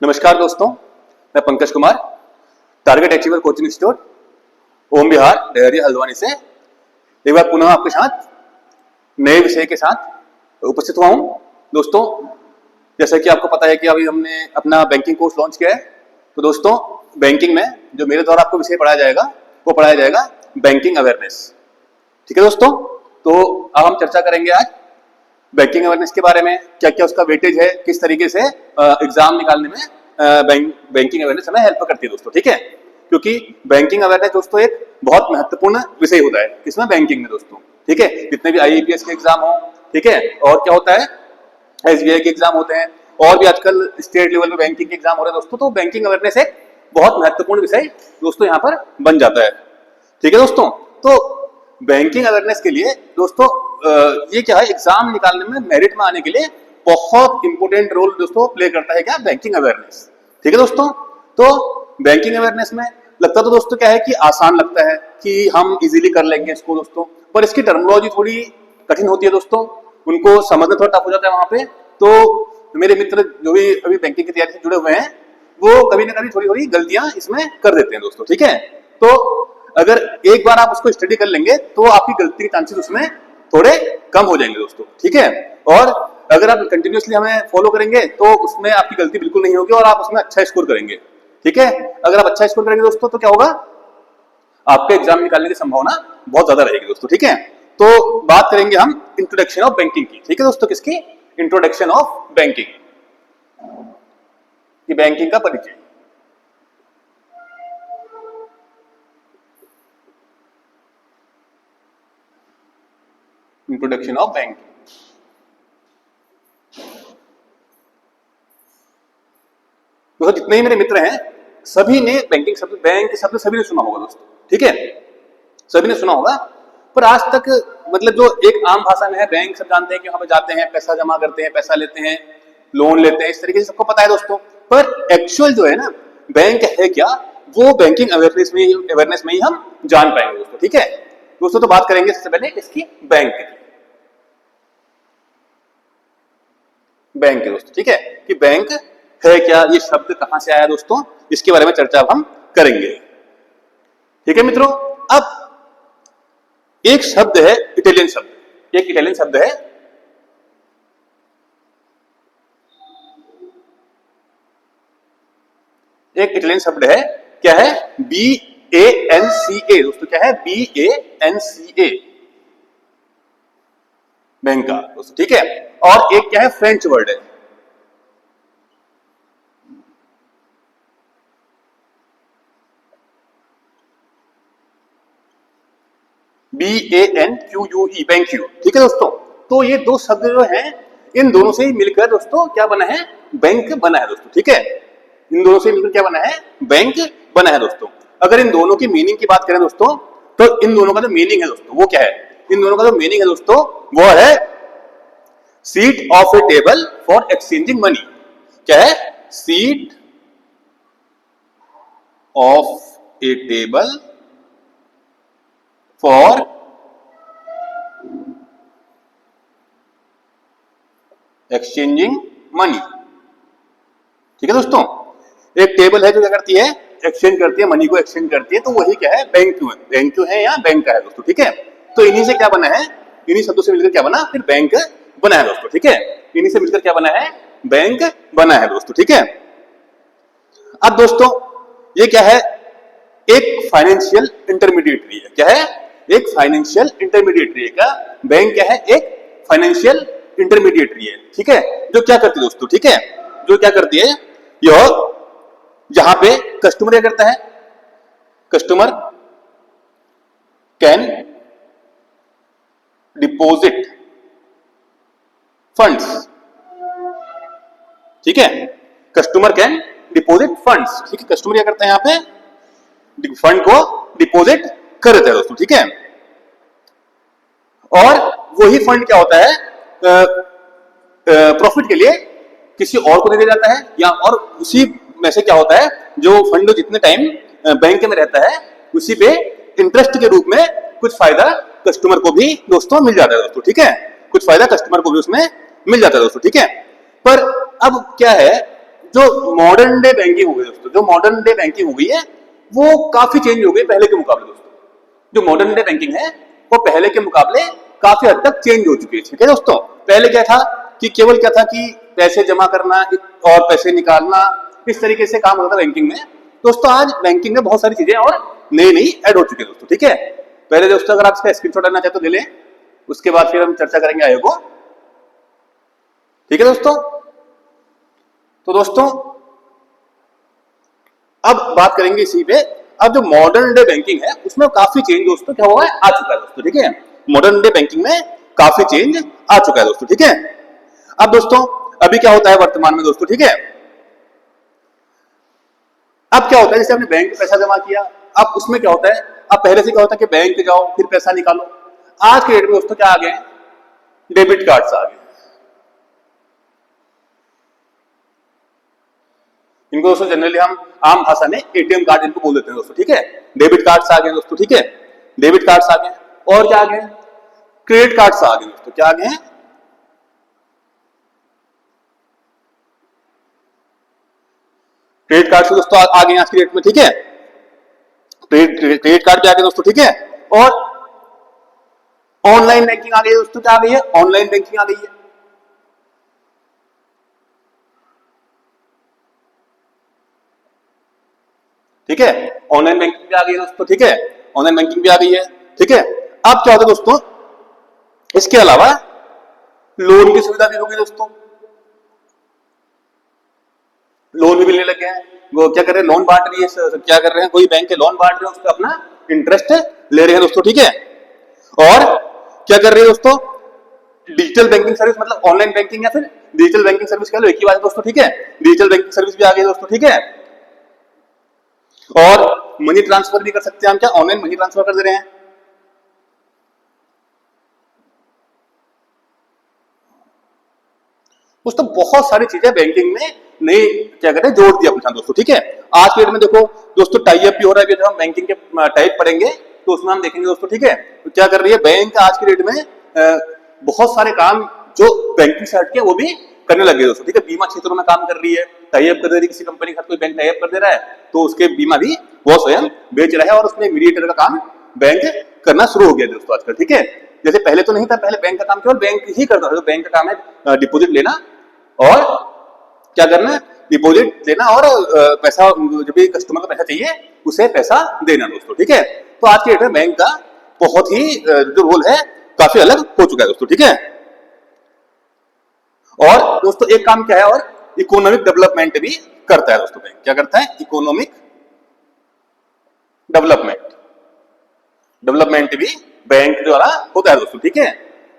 नमस्कार दोस्तों, मैं Pankaj Kumar, target achiever coaching institute, Om Bihar, Dehri, Haldwani से एक बार पुनः आपके साथ नए विषय के साथ उपस्थित हुआ हूं। दोस्तों, जैसा कि आपको पता है कि अभी हमने अपना बैंकिंग कोर्स लॉन्च किया है। तो दोस्तों, बैंकिंग में जो मेरे द्वारा आपको विषय पढ़ाया जाएगा वो पढ़ाया जाएगा बैंकिंग अवेयरनेस। ठीक है दोस्तों, तो अब हम चर्चा करेंगे आज बैंकिंग अवेयरनेस के बारे में, क्या क्या उसका वेटेज है, किस तरीके से एग्जाम निकालने में बैंकिंग अवेयरनेस हमें हेल्प करती है दोस्तों। ठीक है, क्योंकि बैंकिंग अवेयरनेस दोस्तों एक बहुत महत्वपूर्ण विषय होता है किसमें, बैंकिंग में दोस्तों। ठीक है, जितने भी IAPS के एग्जाम हो, ठीक है, और क्या होता है SBI के एग्जाम होते हैं, और भी आजकल स्टेट लेवल पे बैंकिंग के एग्जाम हो रहे हैं दोस्तों। तो बैंकिंग अवेयरनेस एक बहुत महत्वपूर्ण विषय दोस्तों यहाँ पर बन जाता है। ठीक है दोस्तों, तो बैंकिंग अवेयरनेस के लिए दोस्तों ये क्या है, एग्जाम निकालने में मेरिट में आने के लिए बहुत इंपॉर्टेंट रोल दोस्तों प्ले करता है क्या, बैंकिंग अवेयरनेस। ठीक है दोस्तों, तो बैंकिंग अवेयरनेस में लगता तो दोस्तों क्या है कि आसान लगता है कि हम इजीली कर लेंगे इसको दोस्तों, पर इसकी टर्मिनोलॉजी थोड़ी कठिन होती है दोस्तों, उनको समझना थोड़ा टफ हो जाता है वहां पे। तो मेरे मित्र जो भी अभी बैंकिंग की तैयारी से जुड़े हुए हैं वो कभी ना कभी थोड़ी थोड़ी गलतियां इसमें कर देते हैं दोस्तों। ठीक है, तो अगर एक बार आप उसको स्टडी कर लेंगे तो आपकी गलती के चांसेस उसमें थोड़े कम हो जाएंगे दोस्तों। ठीक है, और अगर आप कंटिन्यूअसली हमें फॉलो करेंगे तो उसमें आपकी गलती बिल्कुल नहीं होगी और आप उसमें अच्छा स्कोर करेंगे। ठीक है, अगर आप अच्छा स्कोर करेंगे दोस्तों तो क्या होगा, आपके एग्जाम निकालने की संभावना बहुत ज्यादा रहेगी दोस्तों। ठीक है, तो बात करेंगे हम इंट्रोडक्शन ऑफ बैंकिंग की। ठीक है दोस्तों, किसकी, इंट्रोडक्शन ऑफ बैंकिंग, की बैंकिंग का परिचय। Introduction of banking. तो जितने ही मेरे मित्र हैं सभी ने बैंकिंग शब्द, बैंक शब्द सभी ने सुना होगा दोस्तों। ठीक है, सभी ने सुना होगा, पर आज तक मतलब जो एक आम भाषा में है, बैंक सब जानते हैं कि वहां पे जाते हैं, पैसा जमा करते हैं, पैसा लेते हैं, लोन लेते हैं, इस तरीके से सबको पता है दोस्तों। पर एक्चुअल जो है ना बैंक है क्या, वो बैंकिंग अवेयरनेस में ही हम जान पाएंगे दोस्तों। ठीक है दोस्तों, तो बात करेंगे सबसे पहले इसकी बैंक की, बैंक है दोस्तों। ठीक है, कि बैंक है क्या, ये शब्द कहां से आया दोस्तों, इसके बारे में चर्चा हम करेंगे। ठीक है मित्रों, अब एक शब्द है इटालियन शब्द, एक इटालियन शब्द है एक इटालियन शब्द है, क्या है, BANCA दोस्तों। क्या है, BANCA, बैंक का दोस्तों। ठीक है, और एक क्या है, फ्रेंच वर्ड है, BANQUE, बैंक यू। ठीक है दोस्तों, तो ये दो शब्द जो हैं इन दोनों से मिलकर दोस्तों क्या बना है, बैंक बना है दोस्तों। ठीक है, इन दोनों से मिलकर क्या बना है, बैंक बना है दोस्तों। अगर इन दोनों की मीनिंग की बात करें दोस्तों, तो इन दोनों का जो मीनिंग है दोस्तों वो क्या है, इन दोनों का जो मीनिंग है दोस्तों वो है seat of A table for exchanging money. क्या है, seat of A table for exchanging money. ठीक है दोस्तों, एक टेबल है जो क्या करती है, एक्सचेंज करती है, मनी को एक्सचेंज करती है, तो वही क्या है, बैंक है या बैंक का है दोस्तों। ठीक है, तो इन्हीं से क्या बना है, इन्हीं शब्दों से मिलकर क्या बना, फिर बैंक बना है दोस्तों। ठीक है, इन्हीं से मिलकर क्या बना है, बैंक बना है दोस्तों। ठीक है, अब दोस्तों ये क्या है, एक फाइनेंशियल इंटरमीडिएटरी है। क्या है, एक फाइनेंशियल इंटरमीडिएटरी है। क्या, बैंक क्या है, एक फाइनेंशियल इंटरमीडिएटरी है। ठीक है, जो क्या करती है दोस्तों, ठीक है, जो क्या करती है, यह जहां पे कस्टमर क्या करता है, कस्टमर कैन डिपॉजिट फंड्स। ठीक है, कस्टमर कैन डिपॉजिट फंड्स। ठीक है, कस्टमर क्या करता है, यहां पे फंड को डिपॉजिट कर देता है दोस्तों। ठीक है, और वही फंड क्या होता है, प्रॉफिट के लिए किसी और को दे दिया जाता है, या और उसी में से क्या होता है, जो फंड जितने टाइम बैंक में रहता है उसी पे इंटरेस्ट के रूप में कुछ फायदा कस्टमर को भी दोस्तों मिल जाता है दोस्तों। ठीक है, कुछ फायदा कस्टमर को भी उसमें मिल जाता है दोस्तों। ठीक है, पर अब क्या है, जो मॉडर्न डे बैंकिंग हो गई दोस्तों, जो मॉडर्न डे बैंकिंग हो गई है वो काफी चेंज हो गई पहले के मुकाबले दोस्तों। जो मॉडर्न डे बैंकिंग है वो पहले के मुकाबले काफी हद तक चेंज हो चुकी है। ठीक है दोस्तों, पहले क्या था कि केवल क्या था कि पैसे जमा करना और पैसे निकालना, इस तरीके से काम होता था बैंकिंग में। दोस्तों आज बैंकिंग में बहुत सारी चीजें और नई नई ऐड हो चुकी है दोस्तों। ठीक है, पहले दोस्तों अगर आप इसका स्क्रीनशॉट लेना चाहते तो ले लें, उसके बाद फिर हम चर्चा करेंगे आगे को। ठीक है दोस्तों, तो दोस्तों अब बात करेंगे इसी पे। अब जो मॉडर्न डे बैंकिंग है उसमें काफी चेंज दोस्तों क्या हुआ है, आ चुका है दोस्तों। ठीक है, मॉडर्न डे बैंकिंग में काफी चेंज आ चुका है दोस्तों। ठीक है, अब दोस्तों अभी क्या होता है वर्तमान में दोस्तों। ठीक है, अब क्या होता है, जैसे आपने बैंक में पैसा जमा किया, अब उसमें क्या होता है, अब पहले से क्या होता है कि बैंक जाओ फिर पैसा निकालो। आज के डेट में दोस्तों क्या आ गए, डेबिट कार्ड्स आ गए। इनको दोस्तों जनरली हम आम भाषा में एटीएम कार्ड इनको बोल देते हैं दोस्तों। ठीक है, डेबिट कार्ड्स आ गए दोस्तों। ठीक है, डेबिट कार्ड्स आ गए, और क्या आ गए, क्रेडिट कार्ड्स आ गए दोस्तों। क्या आ गए, क्रेडिट कार्ड दोस्तों आ गए आज की डेट में। ठीक है, क्रेडिट कार्ड भी आ गए दोस्तों। ठीक है, और ऑनलाइन बैंकिंग आ गई दोस्तों। क्या आ गई है, ऑनलाइन बैंकिंग आ गई है। ठीक है, ऑनलाइन बैंकिंग भी आ गई है दोस्तों। ठीक है, ऑनलाइन बैंकिंग भी आ गई है। ठीक है, अब क्या होता है दोस्तों, इसके अलावा लोन की सुविधा भी होगी दोस्तों। लोन भी मिलने लगे हैं, वो क्या कर रहे हैं, लोन बांट रही है, क्या कर रहे हैं, कोई बैंक के लोन बांट रहे हैं, उसका अपना इंटरेस्ट ले रहे हैं दोस्तों। ठीक है, और क्या कर रही है दोस्तों, डिजिटल बैंकिंग सर्विस, मतलब ऑनलाइन बैंकिंग या फिर डिजिटल बैंकिंग सर्विस कह लो, एक ही बात है दोस्तों। ठीक है, डिजिटल बैंकिंग सर्विस भी आ गई दोस्तों। ठीक है, और मनी ट्रांसफर भी कर सकते हैं हम, क्या ऑनलाइन मनी ट्रांसफर कर दे रहे हैं। दोस्तों बहुत सारी चीजें बैंकिंग में नई क्या कहते हैं जोड़ दिया अपने दोस्तों। ठीक है, आज के डेट में देखो दोस्तों टाई अप भी हो रहा है, जब हम बैंकिंग के टाइप पढ़ेंगे तो उसमें हम देखेंगे दोस्तों। ठीक है, तो क्या कर रही है बैंक आज के डेट में बहुत सारे काम जो बैंकिंग से हटके वो भी करने लगे दोस्तों। ठीक है, बीमा क्षेत्रों में काम कर रही है, टाई अप कर रही है, किसी कंपनी के साथ कोई बैंक टाई अप कर दे रहा है तो उसके बीमा भी वो स्वयं बेच रहा है, और उसमें मीडिएटर का काम बैंक करना शुरू हो गया दोस्तों आजकल। ठीक है, जैसे पहले तो नहीं था, पहले बैंक का काम केवल बैंक ही करता था। जो बैंक का काम है डिपॉजिट लेना और क्या करना, डिपॉजिट लेना और पैसा, जब भी कस्टमर को पैसा चाहिए उसे पैसा देना दोस्तों। ठीक है, तो आज के डेट में बैंक का बहुत ही जो रोल है काफी अलग हो चुका है दोस्तों। ठीक है, और दोस्तों एक काम क्या है, और इकोनॉमिक डेवलपमेंट भी करता है दोस्तों बैंक। क्या करता है, इकोनॉमिक डेवलपमेंट भी बैंक द्वारा होता है दोस्तों। ठीक है,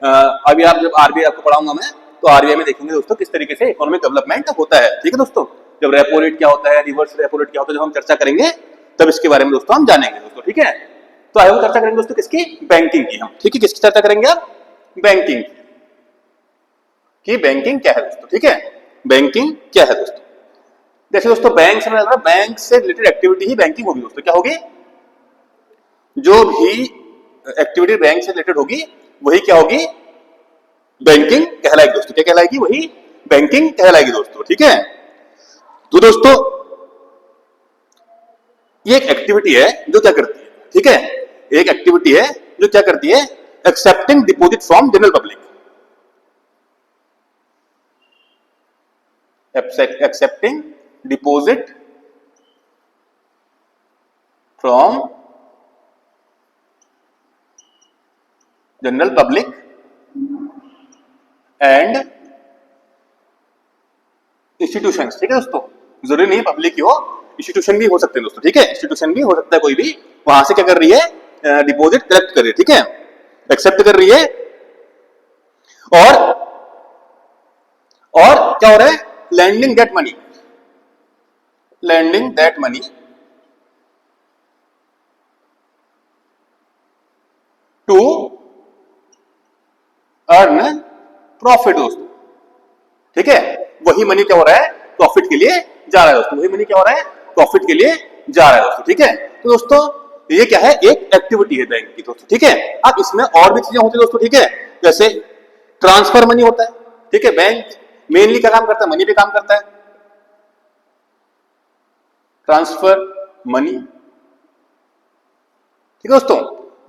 अभी आप जब आरबीआई आपको पढ़ाऊंगा मैं, तो आरबीआई में देखेंगे दोस्तों किस तरीके से इकोनॉमिक डेवलपमेंट होता है। ठीक है दोस्तों, जब रेपो रेट क्या होता है, रिवर्स रेपो रेट क्या होता है, जब हम चर्चा करेंगे तब इसके बारे में दोस्तों हम जानेंगे दोस्तों। ठीक है, तो आगे चर्चा करेंगे दोस्तों किसकी, बैंकिंग की हम। ठीक है, किसकी चर्चा करेंगे आप, बैंकिंग की। बैंकिंग क्या है दोस्तों। ठीक है, बैंकिंग क्या है दोस्तों, जैसे दोस्तों बैंक से मतलब बैंक से रिलेटेड एक्टिविटी ही बैंकिंग होगी दोस्तों। क्या होगी, जो भी एक्टिविटी बैंक से रिलेटेड होगी वही क्या होगी, बैंकिंग कहलाएगी दोस्तों। क्या कहलाएगी, वही बैंकिंग कहलाएगी दोस्तों। ठीक है, तो दोस्तों ये एक एक्टिविटी है जो क्या करती है, ठीक है, एक एक्टिविटी है जो क्या करती है, accepting deposit from general public, accepting deposit from general public and institutions. ठीक है दोस्तों, जरूरी नहीं पब्लिक ही हो, इंस्टीट्यूशन भी हो सकते हैं दोस्तों। ठीक है, इंस्टीट्यूशन भी हो सकता है कोई भी, वहां से क्या कर रही है, डिपॉजिट कलेक्ट कर रही है। ठीक है, एक्सेप्ट कर रही है, और क्या हो रहा है, lending that money, lending that money to earn profit दोस्तों। ठीक है, वही मनी क्या हो रहा है, प्रॉफिट के लिए जा रहा है दोस्तों, वही मनी क्या हो रहा है, प्रॉफिट के लिए जा रहा है दोस्तों। ठीक है, तो दोस्तों ये क्या है, एक एक्टिविटी है बैंक की दोस्तों। ठीक है, अब इसमें और भी चीजें होती है दोस्तों। ठीक है, जैसे ट्रांसफर मनी होता है। ठीक है, बैंक मेनली क्या काम करता है, मनी पे काम करता है। Transfer money. ठीक है दोस्तों,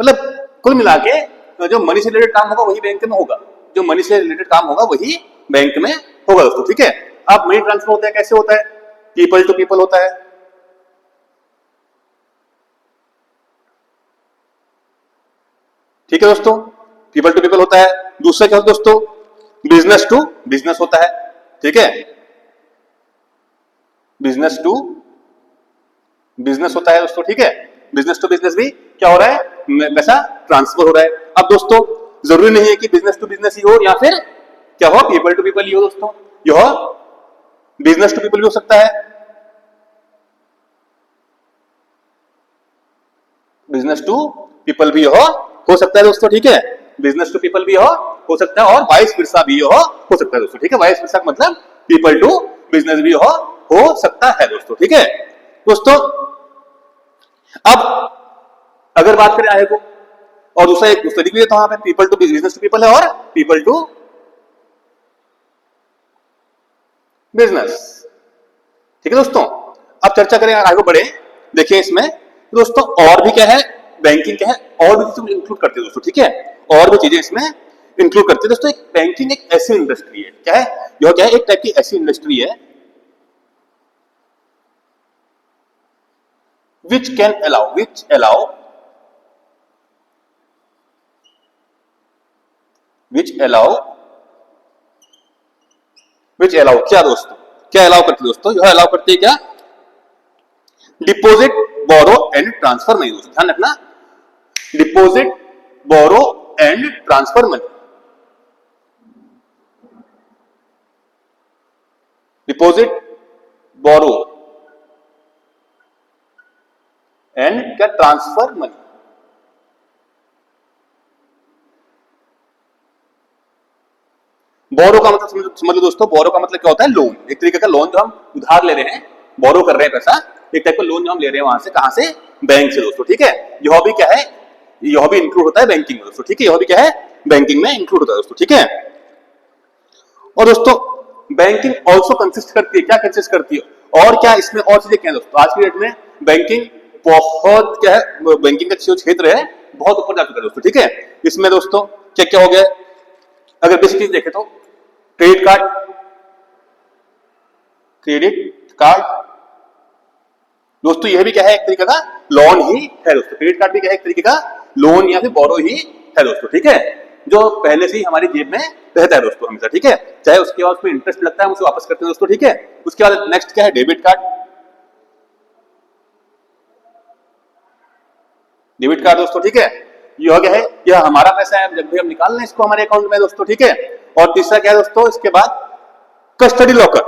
मतलब कुल मिला के जो मनी से रिलेटेड काम होगा वही बैंक में होगा, जो मनी से रिलेटेड काम होगा वही बैंक में होगा दोस्तों। ठीक है, अब मनी ट्रांसफर होता है कैसे होता है? पीपल टू पीपल होता है। ठीक है दोस्तों, पीपल टू पीपल होता है। दूसरा क्या होता है दोस्तों? बिजनेस टू बिजनेस होता है। ठीक है, बिजनेस टू बिजनेस होता है दोस्तों। ठीक है, बिजनेस टू बिजनेस भी क्या हो रहा है? पैसा ट्रांसफर हो रहा है। अब दोस्तों जरूरी नहीं है कि बिजनेस टू बिजनेस ही हो या फिर क्या हो पीपल टू पीपल ही हो दोस्तों, यह बिजनेस टू पीपल भी हो सकता है, बिजनेस टू पीपल भी हो सकता है दोस्तों। ठीक है, बिजनेस टू पीपल भी हो सकता है और वाइस वर्सा भी हो सकता है दोस्तों। ठीक है, वाइस वर्सा मतलब पीपल टू बिजनेस भी हो सकता है दोस्तों। ठीक है दोस्तों, अब अगर बात करें आगे को, और दूसरा एक दूसरा भी है तो वहां पे people to business to people है और पीपल टू बिजनेस। ठीक है दोस्तों, अब चर्चा करें आगे बढ़े। देखिए इसमें दोस्तों और भी क्या है, बैंकिंग क्या है, और भी चीजें इंक्लूड करते हैं दोस्तों। ठीक है, और भी चीजें इसमें इंक्लूड करते हैं दोस्तों। एक बैंकिंग एक ऐसी इंडस्ट्री है, क्या है यह, क्या है एक टाइप की ऐसी इंडस्ट्री है which can allow क्या दोस्तों, क्या अलाउ करती है दोस्तों? यह अलाउ करती है क्या? Deposit borrow and transfer money दोस्तों, ध्यान रखना, deposit borrow and transfer money. Deposit borrow and क्या? Transfer money. बोरो का मतलब समझ लो दोस्तों, बोरो का मतलब क्या होता है? लोन, एक तरीके का लोन जो हम उधार ले रहे हैं, बोरो कर रहे हैं पैसा, एक टाइप का लोन जो हम ले रहे हैं वहां से, कहां से? बैंक से दोस्तों। ठीक है, यह भी क्या है, यह भी इंक्लूड होता है बैंकिंग में दोस्तों। ठीक है, यह भी क्या है? बैंकिंग में इंक्लूड होता है दोस्तों। ठीक है, और दोस्तों बैंकिंग ऑल्सो कंसिस्ट करती है, क्या कंसिस्ट करती है और क्या इसमें और चीजें क्या है दोस्तों? आज की डेट में बैंकिंग बहुत क्या है, बैंकिंग का जो क्षेत्र है बहुत ऊपर जा चुका है दोस्तों। ठीक है, इसमें दोस्तों क्या क्या हो गया, अगर बेसिक चीज देखें तो क्रेडिट कार्ड, दोस्तों यह भी क्या है? एक तरीके का लोन ही है दोस्तों। क्रेडिट कार्ड भी क्या है? एक तरीके का लोन या फिर बोरो ही है दोस्तों। ठीक है, जो पहले से ही हमारी जेब में रहता है दोस्तों हमेशा। ठीक है, चाहे उसके बाद उसमें इंटरेस्ट लगता है, हम उसे वापस करते हैं दोस्तों। ठीक है, उसके बाद नेक्स्ट क्या है? Debit card. डेबिट कार्ड दोस्तों, ठीक है, यह क्या है? यह हमारा पैसा है, जब भी हम निकाल लें इसको हमारे अकाउंट में दोस्तों। ठीक है, और तीसरा क्या है दोस्तों? इसके बाद कस्टडी लॉकर।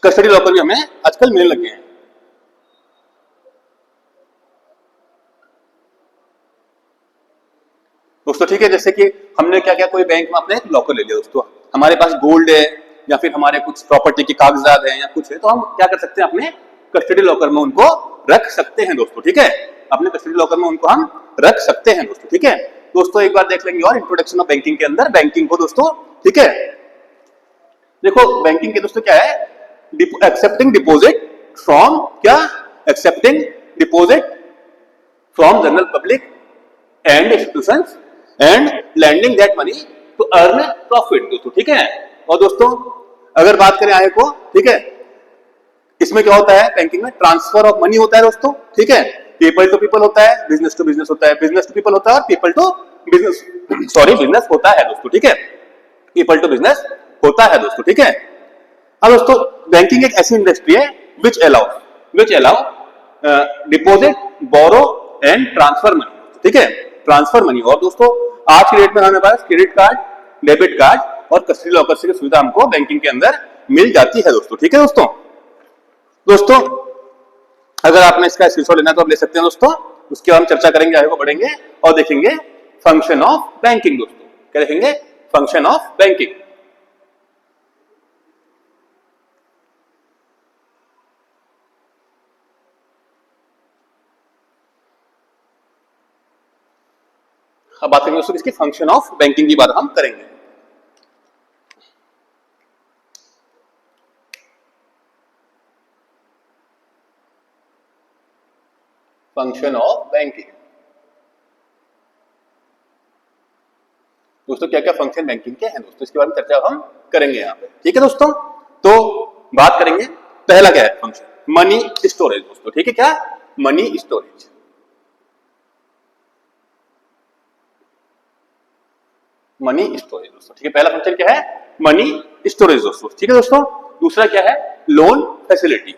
कस्टडी लॉकर भी हमें आजकल मिलने लगे हैं दोस्तों। ठीक है, जैसे कि हमने क्या क्या कोई बैंक में अपने एक लॉकर ले लिया दोस्तों, हमारे पास गोल्ड है या फिर हमारे कुछ प्रॉपर्टी के कागजात हैं या कुछ है, तो हम क्या कर सकते हैं? अपने कस्टडी लॉकर में उनको रख सकते हैं दोस्तों। ठीक है, अपने कस्टडी लॉकर में उनको हम रख सकते हैं दोस्तों। ठीक है दोस्तों, एक बार देख लेंगे और इंट्रोडक्शन ऑफ बैंकिंग के अंदर बैंकिंग को दोस्तों। ठीक है, देखो बैंकिंग के दोस्तों क्या है? एक्सेप्टिंग डिपॉजिट फ्रॉम क्या? Accepting deposit from general public and institutions and lending that money to earn profit दोस्तों। ठीक है, और दोस्तों अगर बात करें आगे को, ठीक है, इसमें क्या होता है? बैंकिंग में ट्रांसफर ऑफ मनी होता है दोस्तों। ठीक है, पीपल टू पीपल होता है, बिजनेस टू बिजनेस होता है, बिजनेस टू पीपल होता है और पीपल टू बिजनेस बिजनेस होता है दोस्तों। ठीक है, पीपल टू बिजनेस होता है दोस्तों। ठीक है, अब दोस्तों बैंकिंग एक ऐसी इंडस्ट्री है which allow deposit, borrow and transfer money. ठीक है, ट्रांसफर मनी। और दोस्तों आज की डेट में हमारे पास क्रेडिट कार्ड, डेबिट कार्ड और कस्टडी लॉकर की सुविधा हमको बैंकिंग के अंदर मिल जाती है दोस्तों। ठीक है दोस्तों अगर आपने इसका स्क्रीनशॉट लेना तो आप ले सकते हैं दोस्तों। उसके बाद हम चर्चा करेंगे, आगे को बढ़ेंगे और देखेंगे फंक्शन ऑफ बैंकिंग दोस्तों। क्या देखेंगे? Function of banking. अब बात करेंगे दोस्तों इसकी फंक्शन ऑफ बैंकिंग की बात हम करेंगे। Function of banking. दोस्तों क्या क्या फंक्शन बैंकिंग के हैं दोस्तों, इसके बारे में चर्चा हम करेंगे यहाँ पे, ठीक है दोस्तों। तो बात करेंगे, पहला क्या है फंक्शन, मनी स्टोरेज दोस्तों, ठीक है, क्या मनी स्टोरेज। मनी स्टोरेज दोस्तों, ठीक है, पहला फंक्शन क्या है, मनी स्टोरेज दोस्तों, ठीक है दोस्तों। दूसरा क्या है, लोन फैसिलिटी।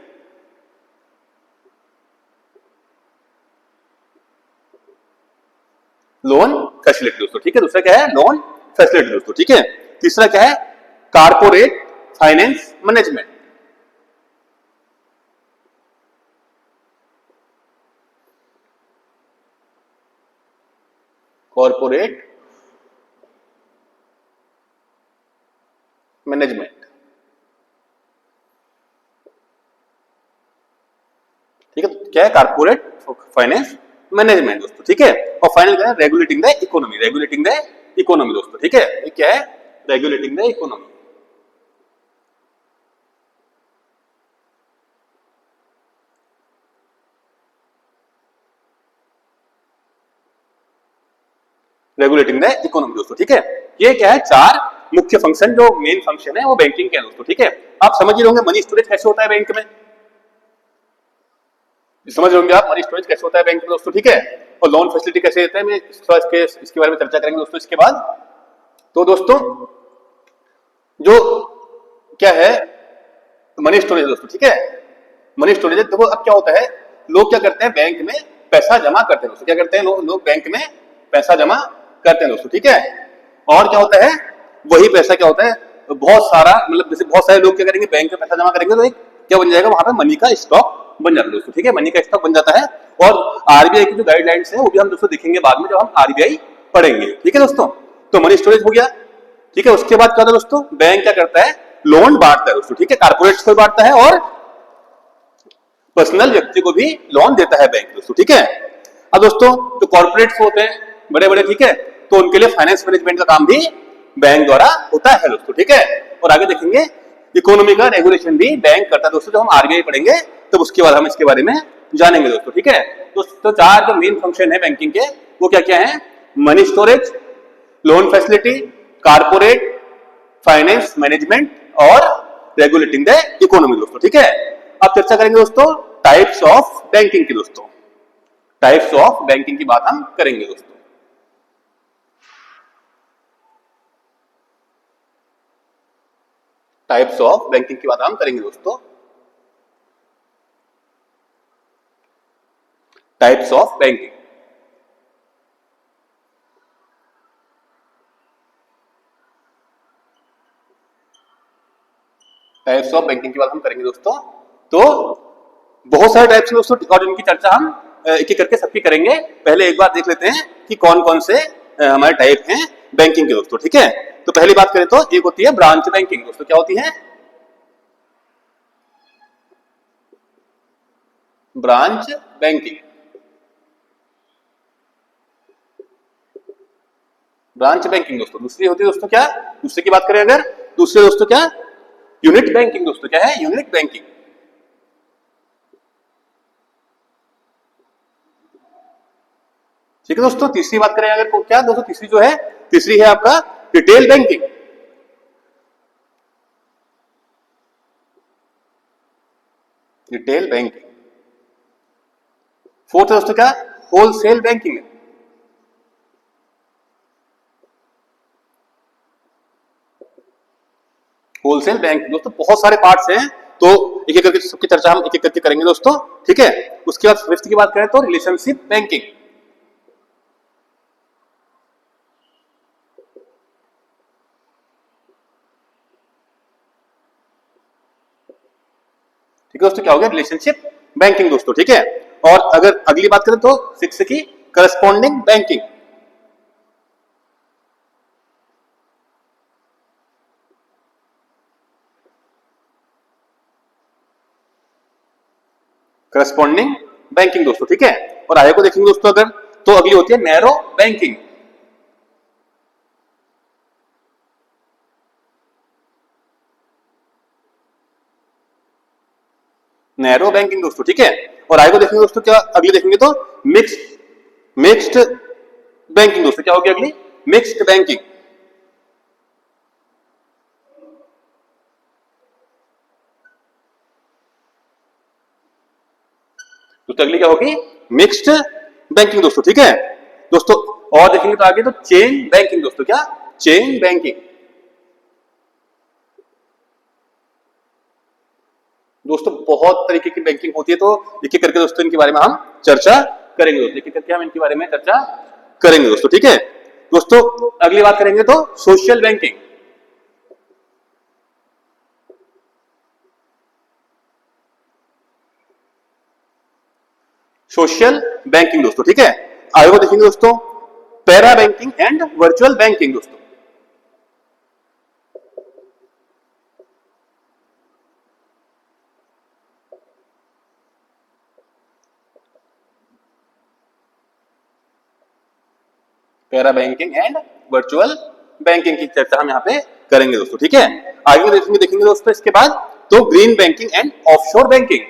लोन फैसिलिटी दोस्तों, ठीक है, दूसरा क्या है, लोन फैसिलिटी दोस्तों, ठीक है। तीसरा क्या है, corporate finance management. Corporate management, ठीक है, क्या है, कारपोरेट फाइनेंस मैनेजमेंट दोस्तों, ठीक है। और फाइनल क्या है, regulating the economy, regulating the economy दोस्तों, ठीक है, ये क्या है, regulating the economy. Regulating the economy दोस्तों, ठीक है। ये क्या है, चार मुख्य फंक्शन, जो मेन फंक्शन है वो बैंकिंग के हैं दोस्तों, ठीक है। आप समझ ही होंगे मनी स्टोरेज कैसे होता है बैंक में, समझ होंगे आप मनी स्टोरेज कैसे होता है बैंक में दोस्तों, ठीक है। और लोन फैसिलिटी कैसे देते हैं, मैं इसके बारे में चर्चा करेंगे दोस्तों इसके बाद। तो दोस्तों जो क्या है मनी स्टोरेज दोस्तों, ठीक है, मनी स्टोरेज देखो अब क्या होता है, लोग क्या करते हैं बैंक में पैसा जमा करते हैं दोस्तों, क्या करते हैं लोग बैंक में पैसा जमा करते हैं दोस्तों, ठीक है। और क्या होता है, वही पैसा क्या होता है, बहुत सारा, मतलब जैसे बहुत सारे लोग क्या करेंगे बैंक में पैसा जमा करेंगे, तो एक क्या बन जाएगा, वहां पे मनी का स्टॉक बन जाता है दोस्तों, ठीक है, मनी का स्टॉक बन जाता है। और आरबीआई की जो गाइडलाइंस है वो भी हम दोस्तों देखेंगे बाद में जब हम आरबीआई पढ़ेंगे, ठीक है दोस्तों। तो मनी स्टोरेज हो गया, ठीक है। उसके बाद क्या होता है दोस्तों, बैंक क्या करता है, लोन बांटता है दोस्तों, ठीक है, कारपोरेट्स को बांटता है और पर्सनल व्यक्ति को भी लोन देता है बैंक दोस्तों, ठीक है। अब दोस्तों जो कॉर्पोरेट्स होते हैं बड़े बड़े, ठीक है, तो उनके लिए फाइनेंस मैनेजमेंट का काम भी बैंक द्वारा होता है दोस्तों, ठीक है। और आगे देखेंगे इकोनॉमी का रेगुलेशन भी बैंक करता है दोस्तों, जब हम आरबीआई पढ़ेंगे तब तो उसके बाद हम इसके बारे में जानेंगे दोस्तों, ठीक है। तो चार जो मेन फंक्शन है बैंकिंग के वो क्या क्या है, money storage, loan facility, corporate finance management और रेगुलेटिंग द इकोनॉमी दोस्तों, ठीक है। अब चर्चा करेंगे दोस्तों टाइप्स ऑफ बैंकिंग की दोस्तों, टाइप्स ऑफ बैंकिंग की बात हम करेंगे दोस्तों। टाइप्स ऑफ बैंकिंग की बात हम करेंगे दोस्तों, types of banking. Types of banking की बात हम करेंगे दोस्तों। तो बहुत सारे टाइप्स दोस्तों, और इनकी चर्चा हम एक एक करके सबकी करेंगे। पहले एक बार देख लेते हैं कि कौन कौन से हमारे टाइप हैं बैंकिंग के दोस्तों, ठीक है। तो पहली बात करें तो एक होती है ब्रांच बैंकिंग दोस्तों, क्या होती है, ब्रांच बैंकिंग। ब्रांच बैंकिंग दोस्तों। दूसरी होती है दोस्तों क्या, दूसरे की बात करें अगर, दूसरे दोस्तों क्या, यूनिट बैंकिंग दोस्तों, क्या है, यूनिट बैंकिंग। ठीक है दोस्तों। तीसरी बात करें अगर, क्या दोस्तों, तीसरी जो है, तीसरी है आपका retail banking. Retail banking. Fourth है दोस्तों क्या, होलसेल बैंकिंग। होलसेल बैंक दोस्तों बहुत सारे पार्ट्स हैं, तो एक एक करके सबकी चर्चा हम एक एक करके करेंगे दोस्तों, ठीक है। उसके बाद फिफ्थ की बात करें तो रिलेशनशिप बैंकिंग। ठीक है दोस्तों, क्या हो गया, रिलेशनशिप बैंकिंग दोस्तों, ठीक है। और अगर अगली बात करें तो सिक्स की करस्पॉन्डिंग बैंकिंग। करस्पॉन्डिंग बैंकिंग दोस्तों, ठीक है। और आगे को देखेंगे दोस्तों अगर, तो अगली होती है नैरो बैंकिंग। नैरो बैंकिंग दोस्तों, ठीक है। और आगे को देखेंगे दोस्तों क्या, अगली देखेंगे तो मिक्स्ड बैंकिंग दोस्तों, क्या होगी अगली? Mixed banking. तो अगली क्या होगी? मिक्स्ड बैंकिंग दोस्तों, ठीक है दोस्तों। और देखेंगे तो आगे तो चेन बैंकिंग दोस्तों, क्या? Chain banking. दोस्तों बहुत तरीके की बैंकिंग होती है, तो एक एक करके दोस्तों इनके बारे में हम चर्चा करेंगे दोस्तों, एक एक करके हम इनके बारे में चर्चा करेंगे दोस्तों, ठीक है दोस्तों। अगली बात करेंगे तो सोशल बैंकिंग। सोशल बैंकिंग दोस्तों, ठीक है। आगे को देखेंगे दोस्तों para banking and virtual banking दोस्तों। Para banking and virtual banking की चर्चा हम यहाँ पे करेंगे दोस्तों, ठीक है। आगे देखेंगे दोस्तों इसके बाद तो green banking and offshore banking.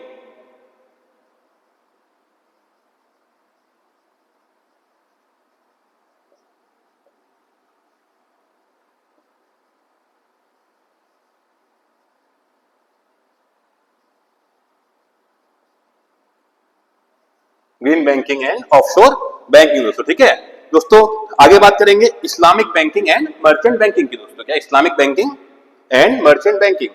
Green banking and offshore banking दोस्तों, ठीक है दोस्तों। आगे बात करेंगे Islamic banking and merchant banking की दोस्तों, क्या? Islamic banking and merchant banking.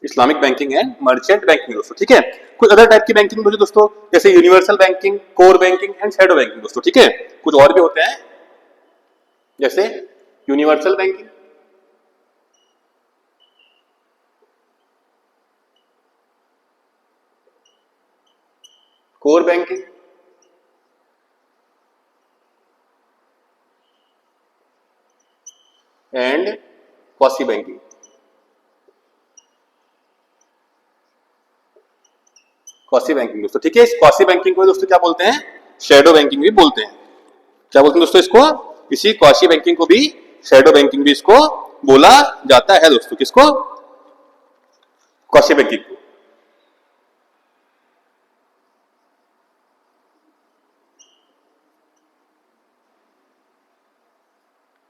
Islamic banking and merchant banking दोस्तों, ठीक है। कुछ अदर टाइप की बैंकिंग मुझे दोस्तों, जैसे universal banking, core banking and shadow banking दोस्तों, ठीक है। कुछ और भी होते हैं जैसे universal banking, core banking and quasi banking. Quasi banking दोस्तों, ठीक है। इस क्वासी बैंकिंग को दोस्तों क्या बोलते हैं? शैडो बैंकिंग भी बोलते हैं। क्या बोलते हैं दोस्तों इसको? इसी क्वासी बैंकिंग को भी शैडो बैंकिंग भी इसको बोला जाता है दोस्तों। किसको? क्वासी बैंकिंग को।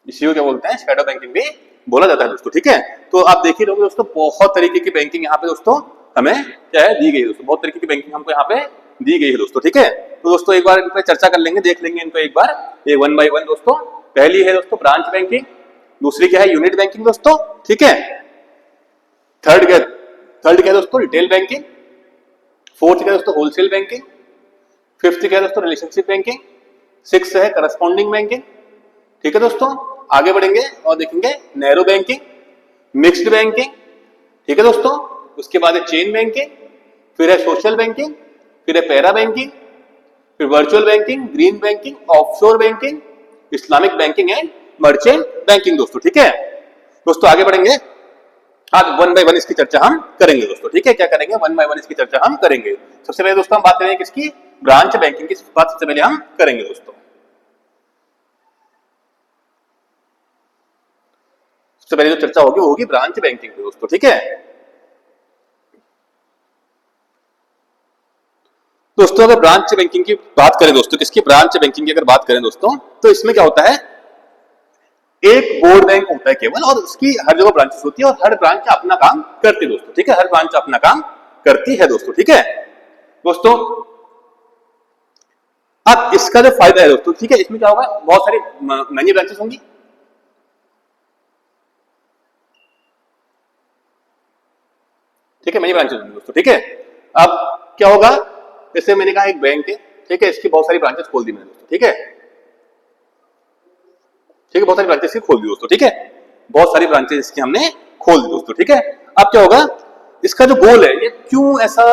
इसी को क्या बोलते हैं? शैडो बैंकिंग भी बोला जाता है दोस्तों, ठीक है। तो आप देख ही रहोगे दोस्तों बहुत तरीके की बैंकिंग यहाँ पे दोस्तों हमें क्या है दी गई है दोस्तों, बहुत तरीके की बैंकिंग हमको यहाँ पे दी गई है दोस्तों, ठीक है। तो दोस्तों एक बार इन पे चर्चा कर लेंगे, देख लेंगे इनको एक बार, ये वन बाय वन दोस्तों। पहली है दोस्तों ब्रांच बैंकिंग, दूसरी क्या है? यूनिट बैंकिंग दोस्तों, ठीक है। थर्ड क्या है दोस्तों? Retail banking. फोर्थ क्या है दोस्तों? Wholesale banking. फिफ्थ क्या है दोस्तों? Relationship banking. सिक्स है करस्पॉन्डिंग बैंकिंग, ठीक है दोस्तों। आगे बढ़ेंगे और देखेंगे नैरो बैंकिंग, मिक्स्ड बैंकिंग, ठीक है दोस्तों। उसके बाद है चेन बैंकिंग, फिर है सोशल बैंकिंग, फिर है पैरा बैंकिंग, फिर virtual banking, green banking, offshore banking, Islamic banking and merchant banking दोस्तों, ठीक है दोस्तों। आगे बढ़ेंगे, आज वन बाय वन इसकी चर्चा हम करेंगे दोस्तों, ठीक है। क्या करेंगे? वन बाय वन इसकी चर्चा हम करेंगे। सबसे पहले दोस्तों हम बात करेंगे किसकी? ब्रांच बैंकिंग की बात सबसे पहले हम करेंगे दोस्तों। सबसे पहले जो चर्चा होगी वो होगी ब्रांच बैंकिंग की दोस्तों, ठीक है दोस्तों। अगर ब्रांच बैंकिंग की बात करें दोस्तों, किसकी? ब्रांच बैंकिंग की अगर बात करें दोस्तों, तो इसमें क्या होता है? एक बोर्ड बैंक होता है केवल, और उसकी हर जगह ब्रांचेस होती है, और हर ब्रांच अपना काम करती है दोस्तों, ठीक है। हर ब्रांच अपना काम करती है दोस्तों, ठीक है दोस्तों। अब इसका जो फायदा है दोस्तों, ठीक है, इसमें क्या होगा? बहुत सारी मैनी ब्रांचेस होंगी, ठीक है। मैनी ब्रांचेस होंगी दोस्तों, ठीक है। अब क्या होगा? जैसे मैंने कहा एक बैंक है, ठीक है, इसकी बहुत सारी ब्रांचेस खोल दी मैंने दोस्तों, ठीक है, ठीक है। बहुत सारी ब्रांचेस की खोल दी दोस्तों, ठीक है। बहुत सारी ब्रांचेस इसकी हमने खोल दी दोस्तों, ठीक है। अब क्या होगा? इसका जो गोल है, ये क्यों ऐसा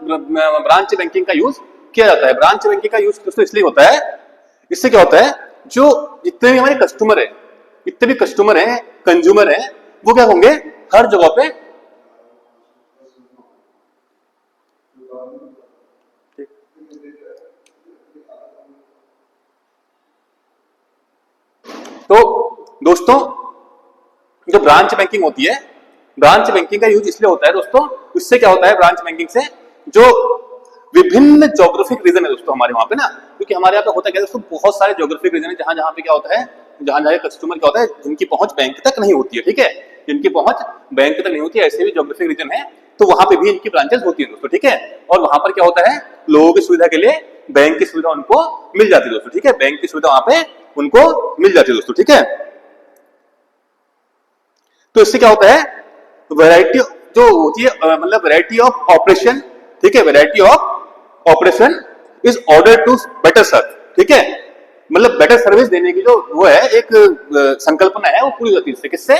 ब्रांच बैंकिंग का यूज किया जाता है? ब्रांच बैंकिंग का यूज दोस्तों इसलिए होता है, इससे क्या होता है? जो जितने भी हमारे कस्टमर है, जितने भी कस्टमर हैं, कंज्यूमर हैं, वो क्या होंगे? हर जगह पे दोस्तों जो ब्रांच बैंकिंग होती है, ब्रांच बैंकिंग का यूज इसलिए होता है दोस्तों, इससे क्या होता है ब्रांच बैंकिंग से, जो विभिन्न ज्योग्राफिक रीजन है दोस्तों हमारे वहां पे ना, क्योंकि हमारे यहाँ पे होता क्या है दोस्तों, बहुत सारे ज्योग्राफिक रीजन है जहां जहां पे क्या होता है, जहां जहां कस्टमर क्या होता है जिनकी पहुंच बैंक तक नहीं होती है, ठीक है, जिनकी पहुंच बैंक तक नहीं होती है, ऐसे भी ज्योग्राफिक रीजन है, तो वहां पे भी इनकी ब्रांचेस होती है दोस्तों, ठीक है। और वहां पर क्या होता है, लोगों की सुविधा के लिए बैंक की सुविधा उनको मिल जाती है दोस्तों, ठीक है, बैंक की सुविधा वहां पे उनको मिल जाती है दोस्तों, ठीक है। तो इससे क्या होता है, वैरायटी जो होती है, मतलब वैरायटी ऑफ ऑपरेशन, ठीक है, variety of operation is order to better serve, ठीक है, मतलब बेटर सर्विस देने की जो वो है एक संकल्पना है, वो पूरी होती है इससे, किससे,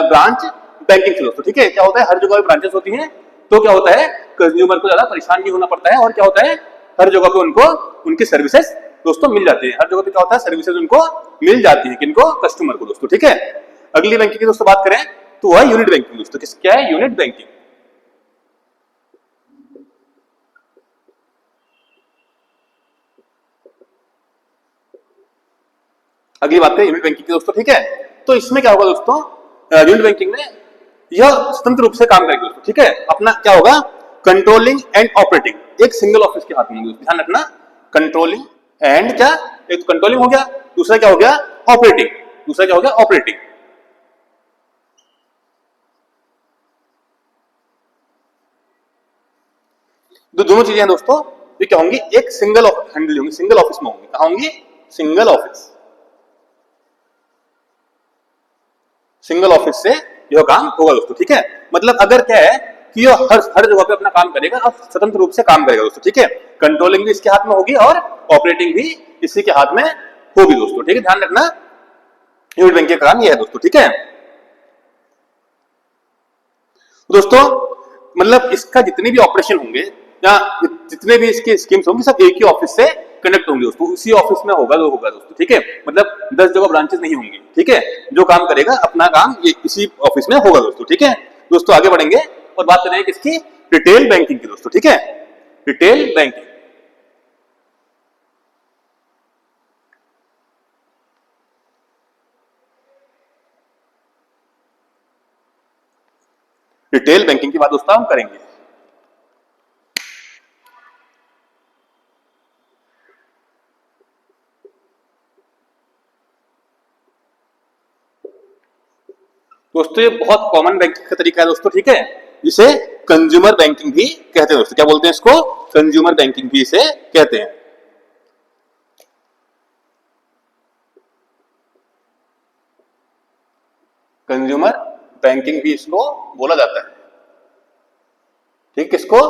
ब्रांच बैंकिंग से दोस्तों, ठीक है। क्या होता है, हर जगह ब्रांचेस होती हैं, तो क्या होता है, कंज्यूमर को ज्यादा परेशान नहीं होना पड़ता है, और क्या होता है, हर जगह पे उनको उनकी सर्विसेज दोस्तों मिल जाती है, हर जगह पे क्या होता है, सर्विसेज उनको मिल जाती है, किनको, कस्टमर को दोस्तों, ठीक है। अगली बैंकिंग की दोस्तों बात करें तो वह यूनिट बैंकिंग दोस्तों, किस क्या है, यूनिट बैंकिंग। अगली बात करें यूनिट बैंकिंग की दोस्तों, ठीक है। तो इसमें क्या होगा दोस्तों, यूनिट बैंकिंग में यह स्वतंत्र रूप से काम करेगी दोस्तों, ठीक है, अपना क्या होगा, कंट्रोलिंग एंड ऑपरेटिंग एक सिंगल ऑफिस के हाथ में होगी, ध्यान रखना, कंट्रोलिंग एंड क्या, एक कंट्रोलिंग हो गया, दूसरा क्या हो गया, ऑपरेटिंग, दूसरा क्या हो गया, ऑपरेटिंग। तो दोनों चीजें हैं दोस्तों, ये क्या होंगी, एक सिंगल हैंडल होंगी, सिंगल ऑफिस में होंगी, कहा होंगी, सिंगल ऑफिस, सिंगल ऑफिस से यह काम होगा दोस्तों, ठीक है। मतलब अगर क्या है कि यह हर हर जगह पे अपना काम करेगा, अब स्वतंत्र रूप से काम करेगा दोस्तों, ठीक है, कंट्रोलिंग भी इसके हाथ में होगी और ऑपरेटिंग भी इसी के हाथ में होगी दोस्तों, ठीक है, ध्यान रखना, यूनिट बैंक का काम यह है दोस्तों, ठीक है। दोस्तों मतलब इसका जितने भी ऑपरेशन होंगे या जितने भी इसके स्कीम्स होंगे, सब एक ही ऑफिस से कनेक्ट होंगे दोस्तों, उसी ऑफिस में होगा जो होगा दोस्तों, ठीक है, मतलब 10 जगह ब्रांचेस नहीं होंगी, ठीक है, जो काम करेगा अपना काम ये इसी ऑफिस में होगा दोस्तों, ठीक है। दोस्तों आगे बढ़ेंगे और बात करेंगे किसकी, रिटेल बैंकिंग की दोस्तों, ठीक है, रिटेल बैंकिंग। रिटेल बैंकिंग की बात दोस्तों हम करेंगे। दोस्तों ये बहुत कॉमन बैंकिंग का तरीका है दोस्तों, ठीक है, इसे कंज्यूमर बैंकिंग भी कहते हैं दोस्तों, क्या बोलते हैं इसको, कंज्यूमर बैंकिंग भी इसे कहते हैं। कंज्यूमर बैंकिंग भी इसको बोला जाता है, ठीक, किसको,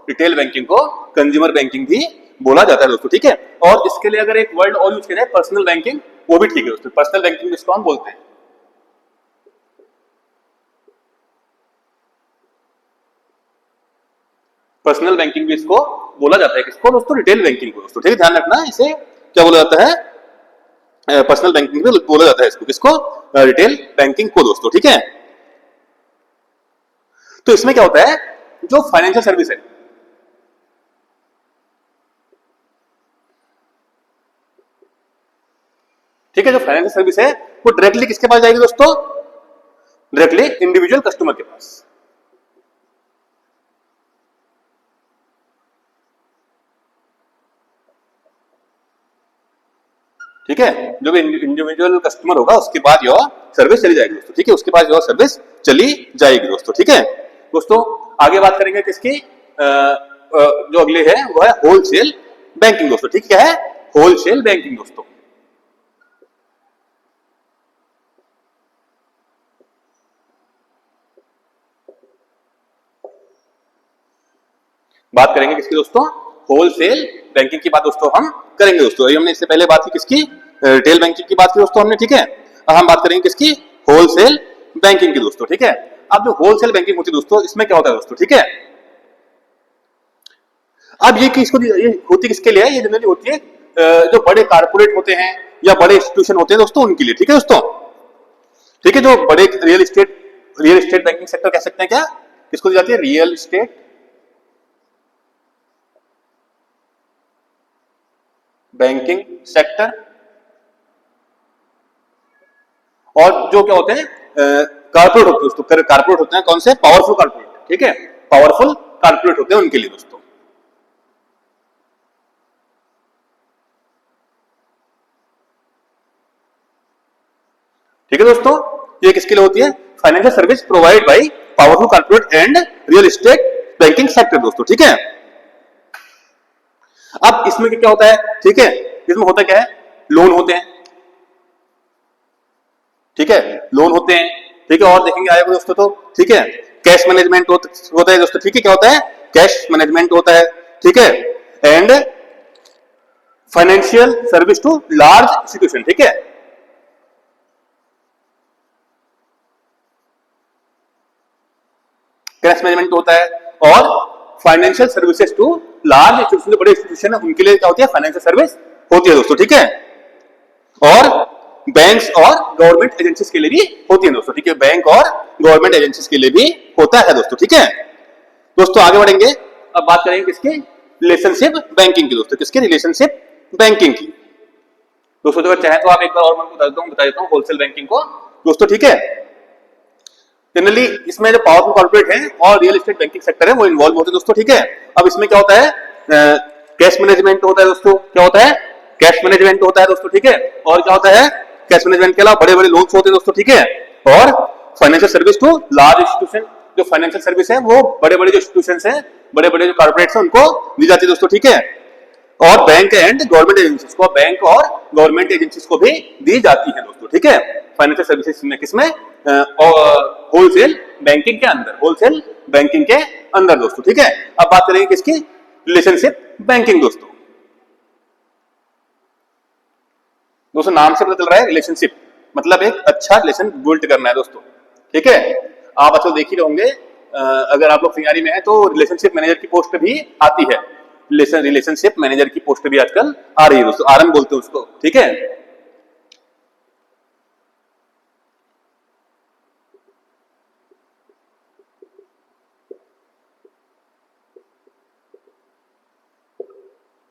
रिटेल बैंकिंग को कंज्यूमर बैंकिंग भी बोला जाता है दोस्तों, ठीक है। और इसके लिए अगर एक वर्ड और यूज किया जाए पर्सनल बैंकिंग, वो भी ठीक है दोस्तों, पर्सनल बैंकिंग इसको हम बोलते हैं। पर्सनल बैंकिंग भी इसको बोला जाता है, किसको दोस्तों, रिटेल बैंकिंग को दोस्तों, ठीक है, ध्यान रखना, इसे क्या बोला जाता है, पर्सनल बैंकिंग भी बोला जाता है इसको, किसको, रिटेल बैंकिंग को दोस्तों, ठीक है। तो इसमें क्या होता है, जो फाइनेंशियल सर्विस है, ठीक है, जो फाइनेंशियल सर्विस है वो डायरेक्टली किसके पास जाएगी दोस्तों, डायरेक्टली इंडिविजुअल कस्टमर के पास, ठीक है, जो भी इंडिविजुअल कस्टमर होगा उसके बाद यह सर्विस चली जाएगी दोस्तों, ठीक है, उसके पास यह सर्विस चली जाएगी दोस्तों, ठीक है। दोस्तों आगे बात करेंगे किसकी, जो अगले है वो है होलसेल बैंकिंग दोस्तों, ठीक है, होलसेल बैंकिंग दोस्तों। बात करेंगे किसकी दोस्तों, होलसेल बैंकिंग की बात दोस्तों हम करेंगे दोस्तों, अभी हमने इससे पहले बात की किसकी, रिटेल बैंकिंग की बात की दोस्तों हमने, ठीक है, अब हम बात करेंगे किसकी, होलसेल बैंकिंग की दोस्तों, ठीक है। अब जो होलसेल बैंकिंग होती है दोस्तों, इसमें क्या होता है दोस्तों, ठीक है, अब ये किसको, ये होती किसके लिए है, ये जनरली होती है जो बड़े कारपोरेट होते हैं या बड़े इंस्टीट्यूशन होते हैं दोस्तों, उनके लिए, ठीक है दोस्तों, ठीक है, जो बड़े रियल एस्टेट बैंकिंग सेक्टर कह सकते हैं क्या, किसको दी जाती है, रियल एस्टेट बैंकिंग सेक्टर, और जो क्या होते हैं कारपोरेट होते हैं दोस्तों, कारपोरेट होते हैं कौन से, पावरफुल कारपोरेट, ठीक है, पावरफुल कारपोरेट होते हैं उनके लिए दोस्तों। ठीक है दोस्तों, ये किसके लिए होती है, financial service provide by powerful corporate and real estate banking sector दोस्तों। ठीक है, अब इसमें क्या होता है, ठीक है, इसमें होता क्या है, लोन होते हैं, ठीक है, लोन होते हैं, ठीक है, और देखेंगे आएगा दोस्तों तो, ठीक है, कैश मैनेजमेंट होता है दोस्तों, ठीक है, क्या होता है, कैश मैनेजमेंट होता है, ठीक है, and financial service to large institution, ठीक है, कैश मैनेजमेंट होता है, और financial services to large institution, जो बड़े इंस्टीट्यूशन है उनके लिए क्या होती है, फाइनेंशियल सर्विस होती है दोस्तों। ठीक है, और बैंक्स और गवर्नमेंट एजेंसीज के लिए भी होती है दोस्तों। ठीक है, बैंक और गवर्नमेंट एजेंसीज के लिए भी होता है दोस्तों। ठीक है दोस्तों, आगे बढ़ेंगे, अब बात करेंगे किसकी, रिलेशनशिप बैंकिंग की दोस्तों, किसकी, रिलेशनशिप बैंकिंग की दोस्तों। अगर चाहे तो आप एक बार और मैं बता देता हूँ होलसेल बैंकिंग को दोस्तों। ठीक है, जनरली इसमें जो पावरफुल कॉर्पोरेट है और रियल एस्टेट बैंकिंग सेक्टर है वो इन्वॉल्व होते हैं दोस्तों। ठीक है, अब इसमें क्या होता है, कैश मैनेजमेंट होता है दोस्तों, क्या होता है, कैश मैनेजमेंट होता है दोस्तों। ठीक है, और क्या होता है, कैश मैनेजमेंट के अलावा बड़े बड़े लोन्स होते हैं दोस्तों। ठीक है, और financial service to large institution, जो फाइनेंशियल सर्विस है वो बड़े बड़े जो इंस्टीट्यूशन है, बड़े बड़े जो कॉर्पोरेट्स है उनको दी जाती है दोस्तों। ठीक है, और बैंक एंड गवर्नमेंट एजेंसीज को, बैंक और गवर्नमेंट एजेंसीज को भी दी जाती है दोस्तों। ठीक है, फाइनेंशियल सर्विसेज में किसमें, होलसेल बैंकिंग के अंदर, होलसेल बैंकिंग के अंदर दोस्तों। ठीक है, अब बात करेंगे किसकी, रिलेशनशिप बैंकिंग दोस्तों। दोस्तों नाम से पता चल रहा है, रिलेशनशिप मतलब एक अच्छा रिलेशन बिल्ड करना है दोस्तों। ठीक है, आप आजकल देख ही रहोगे, अगर आप लोग तैयारी में है तो रिलेशनशिप मैनेजर की पोस्ट भी आती है, रिलेशनशिप मैनेजर की पोस्ट भी आजकल आ रही है दोस्तों, आरएम बोलते हैं उसको। ठीक है,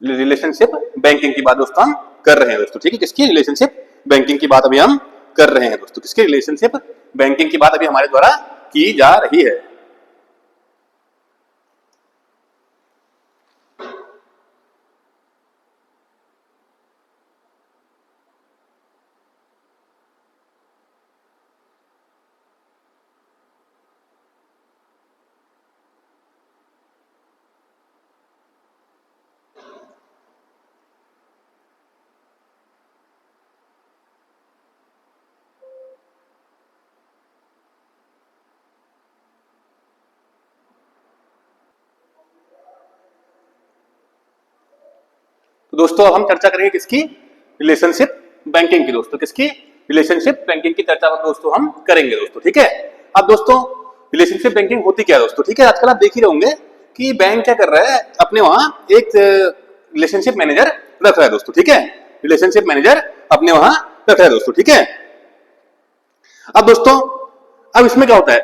रिलेशनशिप बैंकिंग की बात दोस्तों हम कर रहे हैं दोस्तों। ठीक है, किसकी, रिलेशनशिप बैंकिंग की बात अभी हम कर रहे हैं दोस्तों, किसकी, रिलेशनशिप बैंकिंग की बात अभी हमारे द्वारा की जा रही है। तो दोस्तों अब हम चर्चा करेंगे किसकी, रिलेशनशिप बैंकिंग की दोस्तों, किसकी, रिलेशनशिप बैंकिंग की चर्चा दोस्तों हम करेंगे दोस्तों। ठीक है, अब दोस्तों रिलेशनशिप बैंकिंग होती क्या है दोस्तों। ठीक है, आजकल आप देख ही रहोगे कि बैंक क्या कर रहा है, अपने वहां एक रिलेशनशिप मैनेजर रख रहा है दोस्तों। ठीक है, रिलेशनशिप मैनेजर अपने वहां रख रहा है दोस्तों। ठीक है, अब दोस्तों अब इसमें क्या होता है,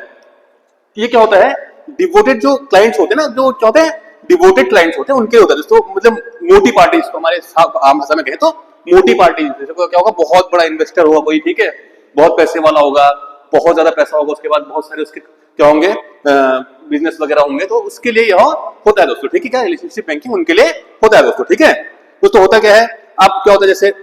ये क्या होता है, डिवोटेड जो क्लाइंट्स होते हैं ना, जो क्या होते हैं, डिवोटेड क्लाइंट्स होते हैं उनके होता है दोस्तों, मतलब मोटी पार्टी, इसको हमारे आम भाषा में कहें तो मोटी पार्टी, जैसे क्या होगा, बहुत बड़ा इन्वेस्टर होगा कोई, ठीक है, बहुत पैसे वाला होगा, बहुत ज्यादा पैसा होगा, उसके बाद बहुत सारे उसके क्या होंगे, बिजनेस वगैरह होंगे, तो उसके लिए यह होता है दोस्तों। ठीक है, क्या रिलेशनशिप बैंकिंग उनके लिए होता है दोस्तों। ठीक है, दोस्तों होता क्या है, अब क्या होता है, जैसे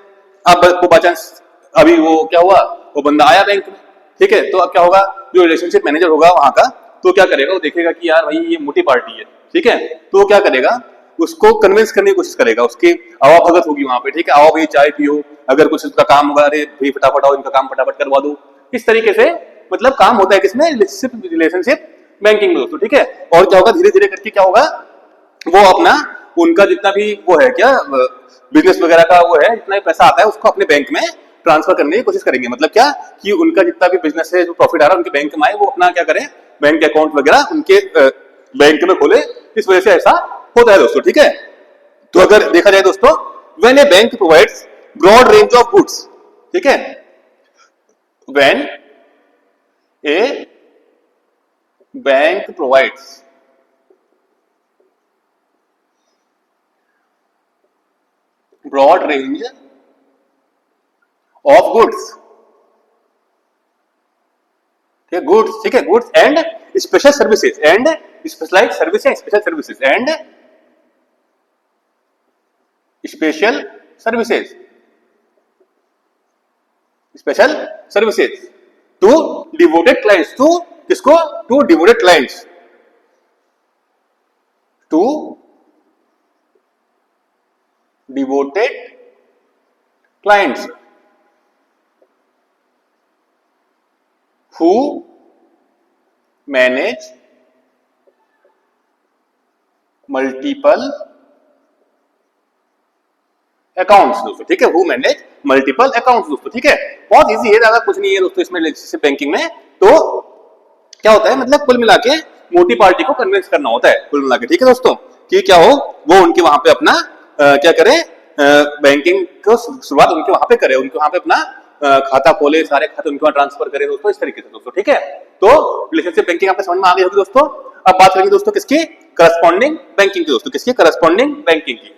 अब वो बाई चांस अभी वो क्या हुआ, वो बंदा आया बैंक में, ठीक है, तो अब क्या होगा, जो रिलेशनशिप मैनेजर होगा वहां का, तो क्या करेगा, वो देखेगा कि यार भाई ये मोटी पार्टी है, ठीक है, तो वो क्या करेगा, उसको कन्विंस करने की कोशिश करेगा, उसकी आवा भगत होगी वहां पे, ठीक है, आओ भाई चाय पियो, अगर कुछ उसका काम होगा, अरे भाई फटाफट आओ, इनका काम फटाफट करवा दो, इस तरीके से मतलब काम होता है किसमें, रिलेशनशिप बैंकिंग में दोस्तों। ठीक है, और क्या होगा, धीरे धीरे करके क्या होगा, वो अपना उनका जितना भी वो है क्या बिजनेस वगैरह का वो है, जितना भी पैसा आता है उसको अपने बैंक में ट्रांसफर करने की कोशिश करेंगे, मतलब क्या कि उनका जितना भी बिजनेस है, जो प्रॉफिट आ रहा है उनके बैंक में आए, वो अपना क्या करें, बैंक अकाउंट वगैरह उनके बैंक में खोले, इस वजह से ऐसा होता है दोस्तों। ठीक है, तो अगर देखा जाए दोस्तों, when a bank provides broad range of goods, ठीक है, when a bank provides broad range of goods ठीक है, गुड्स, ठीक है, goods and special services and specialized services, special services and special services, special services to devoted clients, to किसको, to devoted clients, to devoted clients who manage multiple accounts दोस्तों, ठीक है, who manage multiple accounts दोस्तों, ठीक है, बहुत easy है, ज्यादा कुछ नहीं है दोस्तों इसमें रिलेशनशिप बैंकिंग में। तो क्या होता है, मतलब कुल मिला के मोटी पार्टी को कन्विंस करना होता है कुल मिला के, ठीक है दोस्तों, कि क्या हो वो उनके वहां पे अपना क्या करे, बैंकिंग को शुरुआत उनके वहां पे करे, उनके वहां पे अपना खाता खोले, सारे खाते उनके वहां ट्रांसफर करे दोस्तों, इस तरीके से दोस्तों, ठीक है। तो रिलेशनशिप बैंकिंग आपको समझ में आ गई होगी दोस्तों। अब बात करेंगे दोस्तों किसकी, करस्पॉन्डिंग बैंकिंग की दोस्तों, किसकी, करस्पॉन्डिंग बैंकिंग की।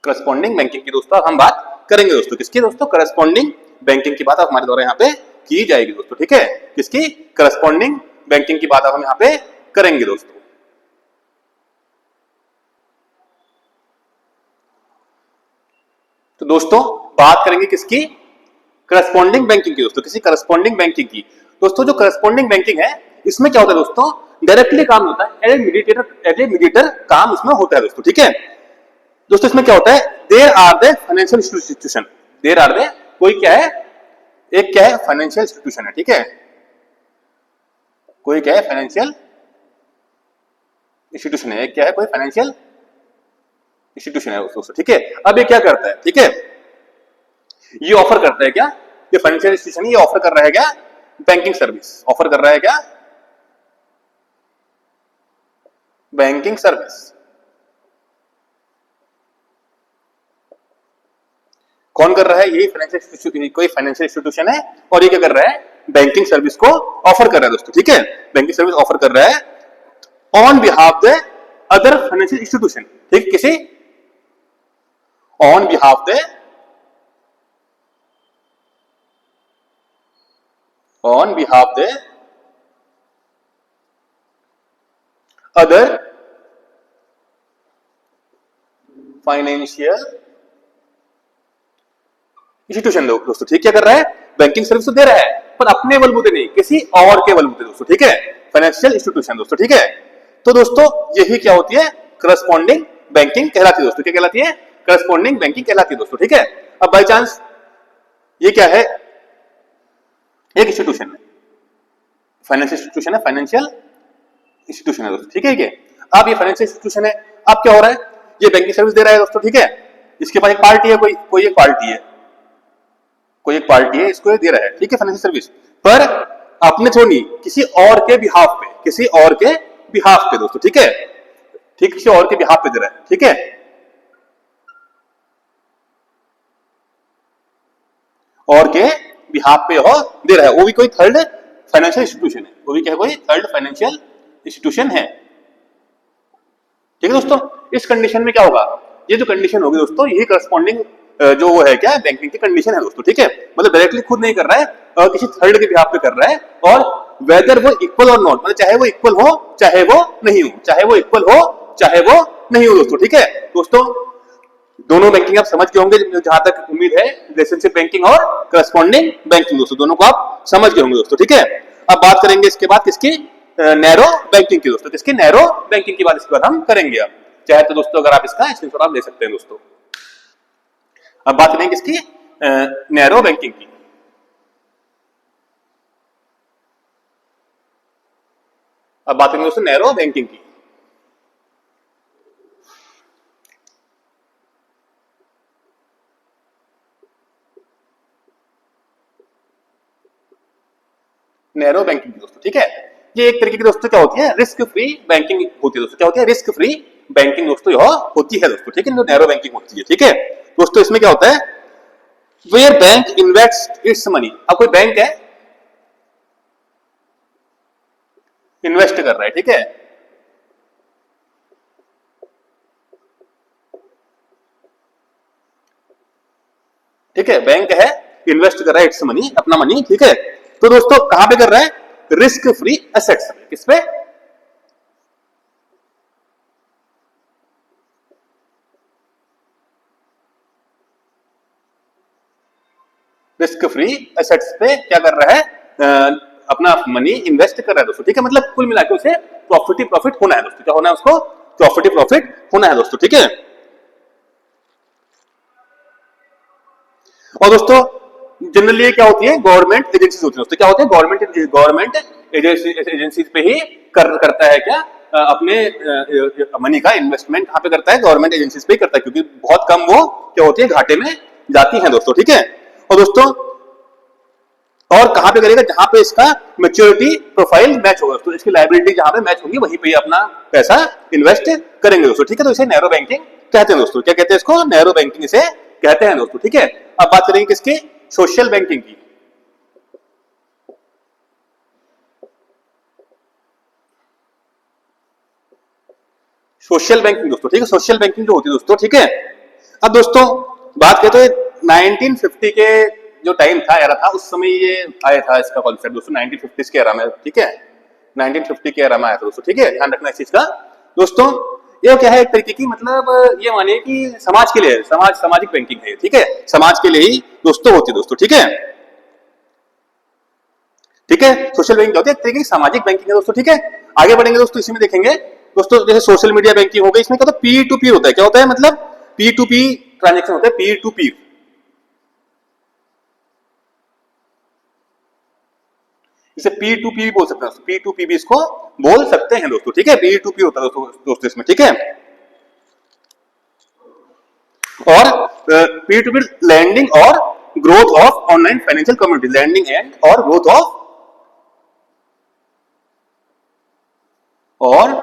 करस्पॉन्डिंग बैंकिंग की दोस्तों हम बात करेंगे दोस्तों, किसकी दोस्तों, करस्पॉन्डिंग बैंकिंग की बात हमारे द्वारा यहाँ पे की जाएगी दोस्तों, ठीक है, किसकी, करस्पॉन्डिंग बैंकिंग की बात हम यहाँ पे करेंगे दोस्तों। तो दोस्तों बात करेंगे किसकी, करस्पॉन्डिंग बैंकिंग की दोस्तों, किसी करस्पॉन्डिंग बैंकिंग की। दोस्तों जो करस्पॉन्डिंग बैंकिंग है इसमें क्या होता है दोस्तों, डायरेक्टली काम होता है, एज ए मीडिएटर काम इसमें होता है दोस्तों, ठीक है। दोस्तों इसमें क्या होता है, there are the financial institution, there are the, कोई क्या है, एक क्या है, फाइनेंशियल इंस्टीट्यूशन है, ठीक है, कोई क्या है, फाइनेंशियल इंस्टीट्यूशन है, एक क्या है, कोई फाइनेंशियल इंस्टीट्यूशन है दोस्तों, ठीक है। अब ये क्या करता है, ठीक है, ये ऑफर करता है क्या, ये फाइनेंशियल इंस्टीट्यूशन ये ऑफर कर रहा है क्या, बैंकिंग सर्विस ऑफर कर रहा है क्या, बैंकिंग सर्विस। कौन कर रहा है, यही फाइनेंशियल, कोई फाइनेंशियल इंस्टीट्यूशन है और ये क्या कर रहा है, बैंकिंग सर्विस को ऑफर कर रहा है दोस्तों, ठीक है, बैंकिंग सर्विस ऑफर कर रहा है on behalf the other financial institution, ठीक, किसी on behalf the, on behalf the other financial institution दोस्तों, ठीक, क्या कर रहा है, बैंकिंग सर्विस तो दे रहा है पर अपने बलबूते नहीं, किसी और के बलबूते दोस्तों, ठीक है, फाइनेंशियल इंस्टीट्यूशन दोस्तों, ठीक है। तो दोस्तों यही क्या होती है, करस्पॉन्डिंग बैंकिंग कहलाती है दोस्तों, क्या कहलाती है, करस्पॉन्डिंग बैंकिंग कहलाती है दोस्तों, ठीक है। अब बाई चांस ये क्या है, एक इंस्टीट्यूशन है, फाइनेंशियल इंस्टीट्यूशन है, फाइनेंशियल इंस्टीट्यूशन है दोस्तों, ठीक है। अब ये फाइनेंशियल इंस्टीट्यूशन है, अब क्या हो रहा है, ये बैंकिंग सर्विस दे रहा है दोस्तों, ठीक है, इसके पास एक पार्टी है, कोई एक पार्टी है, कोई एक पार्टी है, इसको दे रहा है, ठीक है, फाइनेंशियल सर्विस, पर अपने थोड़ी किसी और के बिहाफ पे, किसी और के बिहाफ पे दोस्तों, ठीक है, ठीक, किसी और के बिहाफ पे दे रहा है, ठीक है, और के बिहाफ पे हो दे रहा है, वो भी कोई थर्ड फाइनेंशियल इंस्टीट्यूशन है, वो भी क्या है, कोई थर्ड फाइनेंशियल इंस्टीट्यूशन है, ठीक है दोस्तों। इस कंडीशन में क्या होगा, ये जो कंडीशन होगी दोस्तों, यही करस्पॉन्डिंग जो वो है क्या, बैंकिंग की कंडीशन है दोस्तों, ठीक है, मतलब डायरेक्टली खुद नहीं कर रहा है, किसी थर्ड के बिहाफ पे कर रहा है, और वेदर वो इक्वल और नॉट, मतलब चाहे वो इक्वल हो चाहे वो नहीं हो, चाहे वो इक्वल हो चाहे वो नहीं हो दोस्तों, ठीक है। दोस्तों दोनों बैंकिंग आप समझ गए होंगे, जहां तक उम्मीद है, रिलेशनशिप बैंकिंग और करस्पॉन्डिंग बैंकिंग दोस्तों, दोनों को आप समझ गए होंगे दोस्तों, ठीक है। अब बात करेंगे इसके बाद किसकी, नैरो बैंकिंग की दोस्तों, किसकी, नैरो बैंकिंग की बात इसके बाद हम करेंगे। अब चाहे तो दोस्तों अगर आप इसका स्क्रीनशॉट आप ले सकते हैं दोस्तों। अब बात करेंगे किसकी, नैरो बैंकिंग की। अब बात करेंगे दोस्तों नैरो बैंकिंग की। नैरो बैंकिंग की दोस्तों, ठीक है, ये एक तरीके की दोस्तों क्या होती है, रिस्क फ्री बैंकिंग होती है दोस्तों, क्या होती है, रिस्क फ्री बैंकिंग दोस्तों यह होती है दोस्तों, ठीक है, जो नैरो बैंकिंग होती है, ठीक है दोस्तों। इसमें क्या होता है, where bank invest its money, अब कोई बैंक है इन्वेस्ट कर रहा है, ठीक है, ठीक है, बैंक है, इन्वेस्ट कर रहा है इट्स मनी, अपना मनी, ठीक है। तो दोस्तों कहां पे कर रहा है? रिस्क फ्री एसेट्स, किस पे? रिस्क फ्री एसेट्स पे क्या कर रहा है? अपना मनी इन्वेस्ट कर रहा है दोस्तों, ठीक है। मतलब कुल मिलाकर उसे प्रॉफिट ही प्रॉफिट होना है दोस्तों। क्या होना है उसको? प्रॉफिट ही प्रॉफिट होना है दोस्तों, ठीक है। और दोस्तों जनरली क्या होती है? गवर्नमेंट एजेंसीज होती है दोस्तों। क्या होते हैं? गवर्नमेंट एजेंसीज पे ही करता है क्या? अपने मनी का इन्वेस्टमेंट कहां पे करता है? गवर्नमेंट एजेंसीज पे ही करता है, क्योंकि बहुत कम वो क्या होती है? घाटे में जाती है दोस्तों, ठीक है। और दोस्तों और कहां पे करेगा? जहां पे इसका मैच्योरिटी प्रोफाइल मैच होगा दोस्तों, इसकी लायबिलिटी जहां पे मैच होगी वहीं पे अपना पैसा इन्वेस्ट करेंगे दोस्तों, ठीक है। तो इसे नैरो बैंकिंग कहते हैं दोस्तों। क्या कहते हैं इसको? नैरो बैंकिंग इसे कहते हैं दोस्तों, ठीक है। अब बात करेंगे किसकी? सोशल बैंकिंग की। सोशल बैंकिंग दोस्तों, ठीक है। सोशल बैंकिंग जो होती है दोस्तों, ठीक है। अब दोस्तों बात करें तो 1950 के जो टाइम था, एरा था, उस समय ये आया था इसका कॉन्सेप्ट दोस्तों, 1950 के एरा में, ठीक है। 1950 के एरा में आया था दोस्तों, ठीक है। ध्यान रखना इस चीज का दोस्तों। ये क्या है? एक तरीके की, मतलब ये मानिए कि समाज के लिए, सामाजिक बैंकिंग है, ठीक है। समाज के लिए ही दोस्तों होती है दोस्तों, ठीक है। ठीक है, सोशल बैंकिंग होती है एक तरीके की सामाजिक बैंकिंग है दोस्तों, ठीक है। आगे बढ़ेंगे दोस्तों, इसी में देखेंगे दोस्तों, जैसे सोशल मीडिया बैंकिंग हो गई, इसमें क्या होता है? पी टू पी होता है। क्या होता है? मतलब पी टू पी ट्रांजेक्शन होता है, पी टू पी। इसे पी टू पी भी बोल सकते हैं, पी टू पी भी इसको बोल सकते हैं दोस्तों, ठीक है। पी टू पी होता है दोस्तों इसमें, ठीक है। और पी टू पी लैंडिंग और growth of online financial community, lending and और ग्रोथ ऑफ और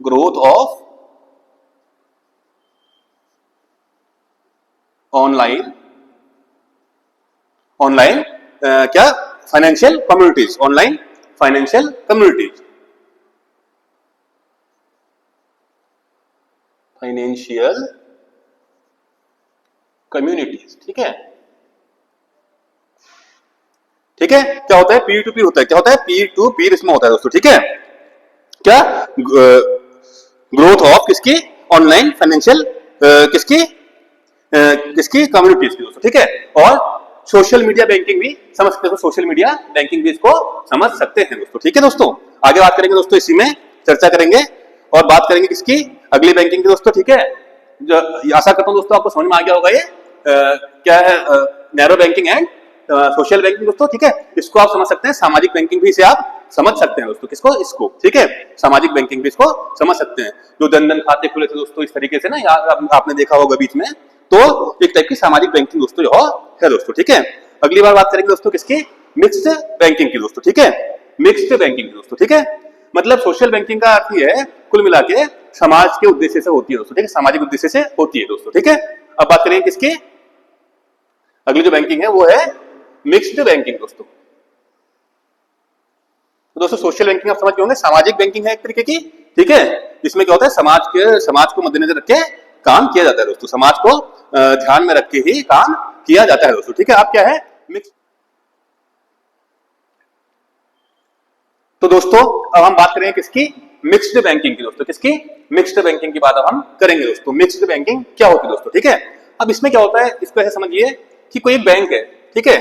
ग्रोथ ऑफ ऑनलाइन ऑनलाइन क्या? Financial communities, online financial communities, financial communities, ठीक है। ठीक है, क्या होता है? पी टू पी होता है। क्या होता है? पी टू पी इसमें होता है दोस्तों, ठीक है। क्या? ग्रोथ ऑफ किसकी? ऑनलाइन फाइनेंशियल किसकी? किसकी? कम्युनिटीज की दोस्तों, ठीक है। और सोशल मीडिया बैंकिंग भी समझ सकते हो, सोशल मीडिया बैंकिंग भी इसको समझ सकते हैं दोस्तों, ठीक है दोस्तों। आगे बात करेंगे दोस्तों, इसी में चर्चा करेंगे और बात करेंगे किसकी? अगली बैंकिंग की दोस्तों, ठीक है। जो आशा करता हूं दोस्तों आपको समझ में आ गया होगा ये क्या है narrow banking and social banking दोस्तों, ठीक है। इसको आप समझ सकते हैं, सामाजिक बैंकिंग भी इसे आप समझ सकते हैं दोस्तों। किसको? इसको, ठीक है। सामाजिक बैंकिंग भी इसको समझ सकते हैं। जो जनधन खाते खुले थे दोस्तों इस तरीके से ना, आपने देखा होगा बीच में, तो एक टाइप की सामाजिक बैंकिंग दोस्तों यह है दोस्तों, ठीक है। अगली बार बात करेंगे दोस्तों किसकी? मिक्स्ड बैंकिंग की दोस्तों, ठीक है। मिक्स्ड बैंकिंग की दोस्तों, ठीक है। मतलब सोशल बैंकिंग का अर्थ ये है कुल मिला के समाज के उद्देश्य से होती है दोस्तों, ठीक है। सामाजिक उद्देश्य से होती है दोस्तों, ठीक है। अब बात करेंगे किसकी? अगली जो बैंकिंग है वो है मिक्स्ड बैंकिंग दोस्तों। तो दोस्तों सोशल बैंकिंग आप समझ गए होंगे, सामाजिक बैंकिंग है एक तरीके की, ठीक है। इसमें क्या होता है? समाज को मद्देनजर रख के काम किया जाता है दोस्तों, समाज को ध्यान में रख के ही काम किया जाता है दोस्तों, ठीक है। अब क्या है? मिक्स। तो दोस्तों अब हम बात करेंगे किसकी? मिक्स्ड बैंकिंग की दोस्तों। किसकी? मिक्स्ड बैंकिंग की बात अब हम करेंगे दोस्तों। मिक्स्ड बैंकिंग क्या होती है दोस्तों, ठीक है। अब इसमें क्या होता है, इसको ऐसे समझिए कि कोई एक बैंक है, ठीक है।